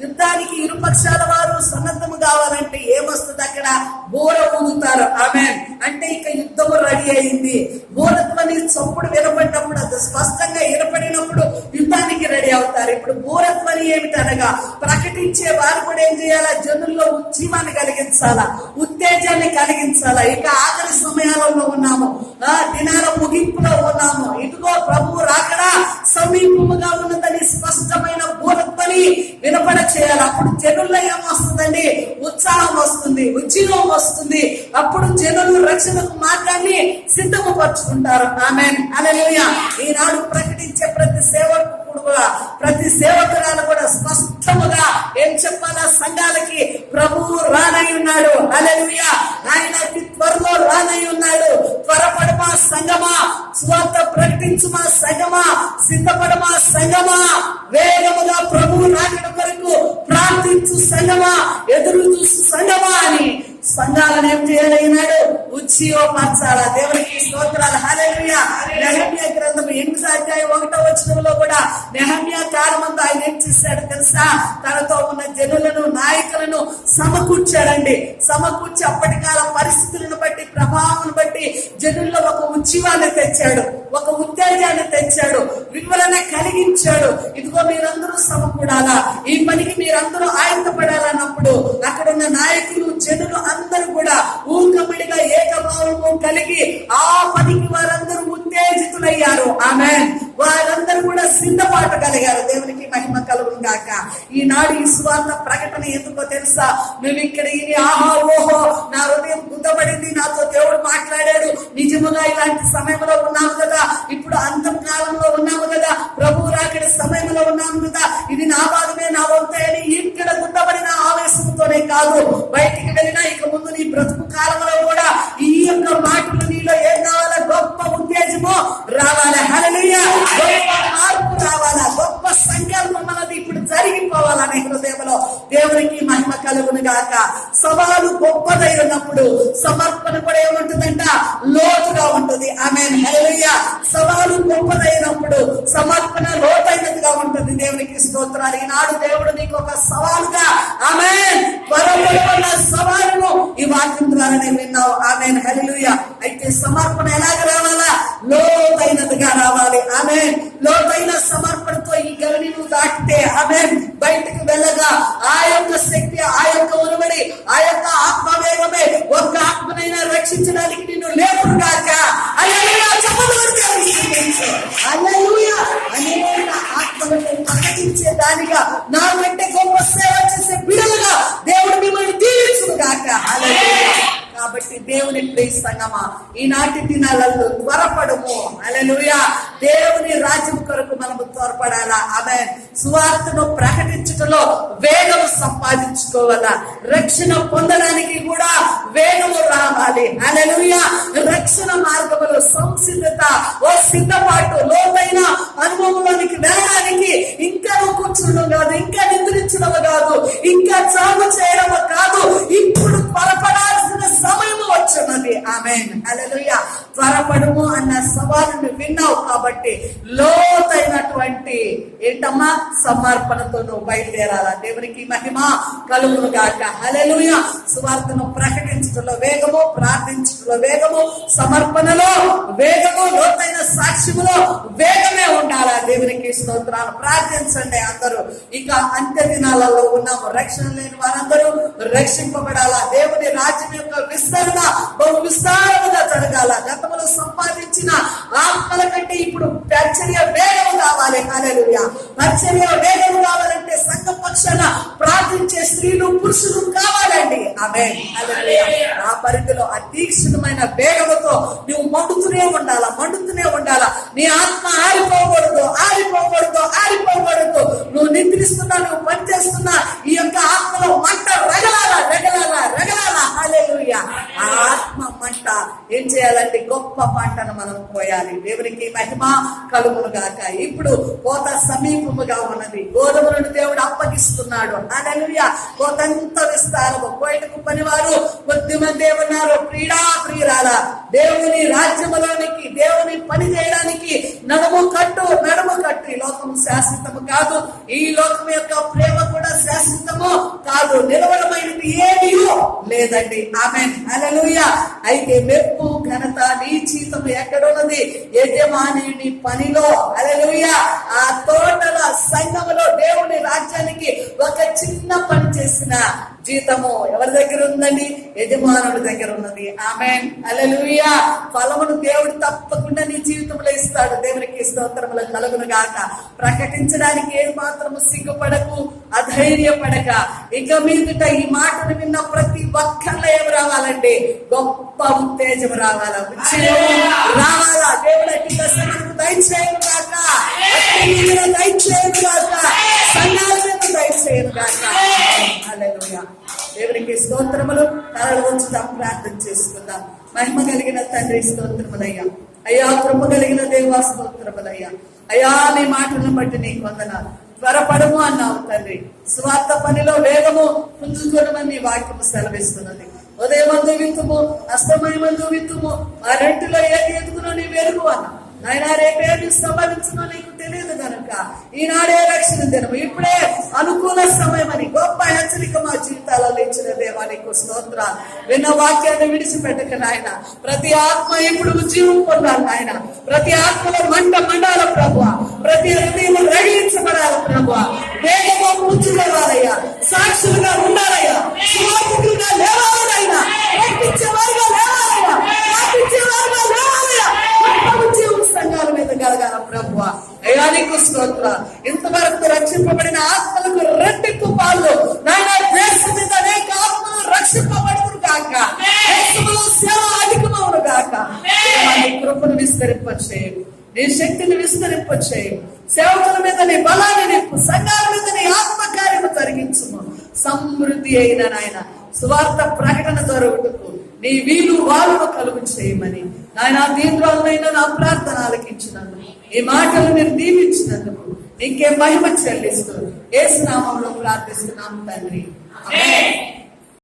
యుద్ధానికి ఇరుపక్షాల వారు సన్నద్ధము కావాలంటే ఏమొస్తుంది? అక్కడ బూర ఊదుతారు. ఆమేన్. అంటే ఇక యుద్ధము రెడీ అయింది. బూరత్వని చప్పుడు వినపడినప్పుడు, అది స్పష్టంగా వినపడినప్పుడు యుద్ధానికి రెడీ అవుతారు. ఇప్పుడు బూరత్వని ఏమిటనగా ప్రకటించే వారు కూడా ఏం చేయాలా? జనుల్లో ఉజ్జీవాన్ని కలిగించాలా, ఉత్తేజాన్ని కలిగించాలా. ఇక ఆఖరి సమయాలలో ఉన్నాము, దినాల ముగింపులో ఉన్నాము. ఇదిగో ప్రభువు రాకడా సమీపముగా ఉన్నదని స్పష్టమైన బూరత్వని వినపడ చేయాలి. అప్పుడు జనుల్లో ఏమొస్తుందండి? ఉత్సాహం వస్తుంది, ఉజ్జీవం వస్తుంది. అప్పుడు జనులు రక్షణకు మార్గాన్ని సిద్ధము పరుచుకుంటారు. ఆమేన్. హల్లెలూయా. ఈనాడు ప్రకటించే ప్రతి సేవకు కూడా, ప్రతి సేవకురాలు కూడా స్పష్టముగా ఏం చెప్పాలా? సంఘాలకి ప్రభువు రానై ఉన్నాడు. హల్లెలూయా. ఆయన అతి త్వరలో రానై ఉన్నాడు. త్వరపడమా సంగమా, స్వార్థ ప్రకటించుమా సంగమా, సిద్ధపడమా సంగమా, వేగముగా ప్రభువు రాకడ కొరకు ప్రార్థించు సంగమా, ఎదురు చూసు సంగమా అని సంఘాలను ఏం చేయగలిగినాడు? ఉజ్జీవపరచాలా. దేవునికి స్తోత్రాలు. హల్లెలూయా. నెహెమ్యా గ్రంథం 8వ అధ్యాయం 1వ వచనంలో కూడా నెహెమ్యా కాలమందు ఆయన ఏం చేశాడు తెలుసా? తనతో ఉన్న జనులను, నాయకులను సమకూర్చాడండి. సమకూర్చి అప్పటి కాల పరిస్థితులను బట్టి, ప్రభావం బట్టి జనుల్లో ఒక ఉజ్జీవాన్ని తెచ్చాడు, ఒక ఉత్తేజాన్ని తెచ్చాడు, వివరణ కలిగించాడు. ఇదిగో మీరందరూ సమకూడాలా, ఈ పనికి మీరందరూ ఆయుధపడాలన్నప్పుడు అక్కడున్న నాయకులు, జనులు అందరూ కూడా ఊకమిడిగా ఏకభావము కలిగి ఆ పనికి వారందరూ ఉత్తేజితులయ్యారు. ఆమేన్. వారందరూ కూడా సిద్ధపాటు కలిగారు. దేవునికి మహిమ కలుగును గాక. ఈనాడు ఈ సువార్త ప్రకటన ఎందుకో తెలుసా? నువ్వు ఇక్కడ ఇది ఆహా ఓహో నా హృదయం గుంతబడింది, నాతో దేవుడు మాట్లాడాడు, నిజముగా ఇలాంటి సమయంలో ఉన్నాము కదా, ఇప్పుడు అంతం కాలంలో ఉన్నాము కదా, ప్రభు రాకడ సమయంలో ఉన్నాము కదా, ఇది నా భాగమే నా వంతే అని ఇక్కడ గుంతబడిన ఆవేశంతోనే కాదు, బయటికి వెళ్ళినా ఇక ముందు నీ బ్రతుకు కాలంలో కూడా ఈ యొక్క మాటలు నీలో ఏం కావాలా? గొప్ప ఉత్తేజము రావాలా. హల్లెలూయా. గొప్ప మార్పు రావాలా, గొప్ప సంకల్పం అన్నది ఇప్పుడు జరిగిపోవాలని హృదయంలో దేవునికి మహిమ కలుగును గాక. సవాలు గొప్పదై ఉన్నప్పుడు సమర్పణ కూడా ఏముంటుందంట? లోతుగా ఉంటుంది. ఆమేన్. హల్లెలూయా. సవాలు గొప్పదైనప్పుడు సమర్పణ లోతైనదిగా ఉంటుంది. దేవునికి స్తోత్రాలు. ఈనాడు దేవుడు నీకు ఒక సవాలుగా ఆమేన్ త్వరపడిన సవాలును ఈ వాక్యం ద్వారానే విన్నావు. ఆమేన్. హల్లెలూయా. అయితే సమర్పణ ఎలాగ రావాలా? లోతైనదిగా రావాలి. ఆమేన్. లోతైన సమర్పణతో ఈ గవిని నువ్వు దాటితే ఆమేన్ బయటకు వెళ్ళగా ఆ యొక్క శక్తి, ఆ యొక్క ఉరుమడి, ఆ యొక్క ఆత్మవేగమే ఒక్క ఆత్మనైనా రక్షించడానికి నిన్ను లేపును గాక. హల్లెలూయా. హల్లెలూయా. అనేక ఆత్మలను ప్రకటించే దానిగా నా వెంటే గొప్ప సేవ చేసే బిడ్డలుగా దేవుడు మిమ్మల్ని దీవించును గాక. హల్లెలూయా. కాబట్టి దేవుని ప్రియ సంగమా, ఈనాటి దినాలలో త్వరపడము. హల్లెలూయా. దేవుని రాజ్యం కొరకు మనము త్వరపడాలా. ఆమేన్. సువార్తను ప్రకటించటంలో వేగము సంపాదించుకోవాలా. రక్షణ పొందడానికి కూడా వేగము రావాలి. హల్లెలూయా. రక్షణ మార్గములో సంసిద్ధత, ఓ సిద్ధపాటు, లోతైన అనుభవంలోనికి వెళ్ళడానికి ఇంకా కూర్చుండడం కాదు, ఇంకా నిద్రించడం కాదు, ఇంకా చాలు చేయడం కాదు, ఇప్పుడు త్వరపడాల్సిన సమయము వచ్చినది. ఆమేన్. హల్లెలూయా. త్వరపడము అన్న సవాలును విన్నావు కాబట్టి లోతైనటువంటి ఏంటమ్మా సమర్పణతో నువ్వు బయలుదేరాలా. దేవునికి మహిమ కలుగును గాక. హల్లెలూయా. సువార్తను ప్రకటించడంలో వేగము, ప్రార్థించడంలో వేగము, సమర్పణలో వేగము, లోతైన సాక్ష్యములో వేగమే ఉండాలా. దేవునికి స్తోత్రాలు. ప్రార్థించండి అందరూ. ఇక అంత్య దినాలలో ఉన్నాము. రక్షణ లేని వారందరూ రక్షింపబడాలా. దేవుని రాజ్యం యొక్క విస్తరణ బహు విస్తారముగా జరగాల. గతంలో సంపాదించిన ఆత్మల కంటే ఇప్పుడు పరిచర్య వేగం కావాలి. హల్లెలూయా. పరిచర్య వేగం కావాలంటే సంఘ పక్షాన ప్రార్థించే స్త్రీలు, పురుషులు కావాలండి. ఆమేన్. హల్లెలూయా. ఆ పరిధిలో అతీక్షణమైన వేగముతో నువ్వు మండుతూనే ఉండాలా, మండుతూనే ఉండాలా. నీ ఆత్మ ఆరిపోకూడదు, ఆరిపోకూడదు, ఆరిపోకూడదు. నువ్వు నిద్రిస్తున్నా, నువ్వు పనిచేస్తున్నా, ఈ యొక్క ఆత్మలో మంట రగలాలా, రగలాలా, రగలాలా. హల్లెలూయా. ఆ ఆత్మ మంట ఏం చేయాలంటే గొప్ప పంటను మనం పోయాలి. దేవునికి మహిమ కలుగును గాక. ఇప్పుడు కోత సమీపముగా ఉన్నది. గోధుమలను దేవుడు అప్పగిస్తున్నాడు. హల్లెలూయా. కోతంత విస్తారము. కోయటకు పనివారు కొద్దిమంది ఉన్నారు. ప్రియురాల, దేవుని రాజ్యములోనికి, దేవుని పని చేయడానికి నడుము కట్టు, నడుము కట్టు. ఈ లోకం శాశ్వతము కాదు. ఈ లోకం యొక్క ప్రేమ కూడా శాశ్వతము కాదు. నిలవడమైనది ఏమీ లేదండి. ఆమేన్. హల్లెలూయా. అయితే మెప్పు, ఘనత, నీ జీతం ఎక్కడున్నది? యజమాని పనిలో. హల్లెలూయా. ఆ తోటల సంఘములో దేవుని రాజ్యానికి ఒక చిన్న పని చేసిన జీతము ఎవరి దగ్గర ఉందండి? యజమానుడి దగ్గర ఉన్నది. ఆమేన్. హల్లెలూయా. ఫలమును దేవుడు తప్పకుండా నీ జీవితంలో ఇస్తాడు. దేవునికి స్తోత్రములు కలుగును గాక. ప్రకటించడానికి ఏ మాత్రము సిగ్గుపడకు, అధైర్యపడక. ఇక మీదట ఈ మాటను విన్న ప్రతి ఒక్కరిలో ఏమి రావాలండి? గొప్ప ఉత్తేజం రావాలా, రావాలా. దేవుడు అట్టి దశకు దయచేయను గాక, దయచేయను గాక, సంఘాల మీద దయచేయను గాక. హల్లెలూయా. దేవునికి స్తోత్రములు. తలలు ఉంచుదాం, ప్రార్థన చేసుకుందాం. మహిమ కలిగిన తండ్రి స్తోత్రములయ్యా. అయ్యా, కృప కలిగిన దేవా స్తోత్రములయ్యా. అయ్యా, నీ మాటలను బట్టి నీకు వందనాలు. త్వరపడము అన్నావు తండ్రి. స్వార్థ పనిలో వేగము పుంజుకోవడమని నీ వాక్యము సెలవిస్తున్నది. ఉదయమందు విత్తుము, అస్తమయమందు విత్తుము, ఆ రెంటిలో ఏది ఎదుగునో నీ వెలుగు అన్నా. నాయన, రేపేమి సంభవించునో నీకు తెలియదు కనుక ఈనాడే రక్షణ దినము, ఇప్పుడే అనుకూల సమయం అని గొప్ప హెచ్చరిక మా జీవితాలలో ఇచ్చిన దేవా నీకు స్తోత్రాలు. విన్న వాక్యాన్ని విడిచిపెట్టక నాయన, ప్రతి ఆత్మ ఇప్పుడు ఉద్యోగం పొందాలి నాయన. ప్రతి ఆత్మలో మంట మండాల ప్రభువా, ప్రతి హృదయం రగిలించబడాలి ప్రభువా. వేగంగా కూర్చునేవారయ్యా, సాక్షులుగా ఉండాలయ్యా, సువార్తికులుగా లేవాలి చేయు, నీ శక్తిని విస్తరింప చేయు, సేవకుల మీద నీ బలాన్ని నింపు, సంఘాల మీద నీ ఆత్మకార్యము జరిగించుము. సమృద్ధి అయిన నాయన సువార్త ప్రకటన జరుగుటకు నీ వీలు వారును కలుగు చేయమని నాయన దీంట్లోనైనా నా ప్రార్థన ఆలకించినందుకు, ఈ మాటలు నేను దీవించినందుకు నీకే మహిమ చెల్లిస్తూ యేసు నామములో ప్రార్థిస్తున్నాము తండ్రి. ఆమేన్.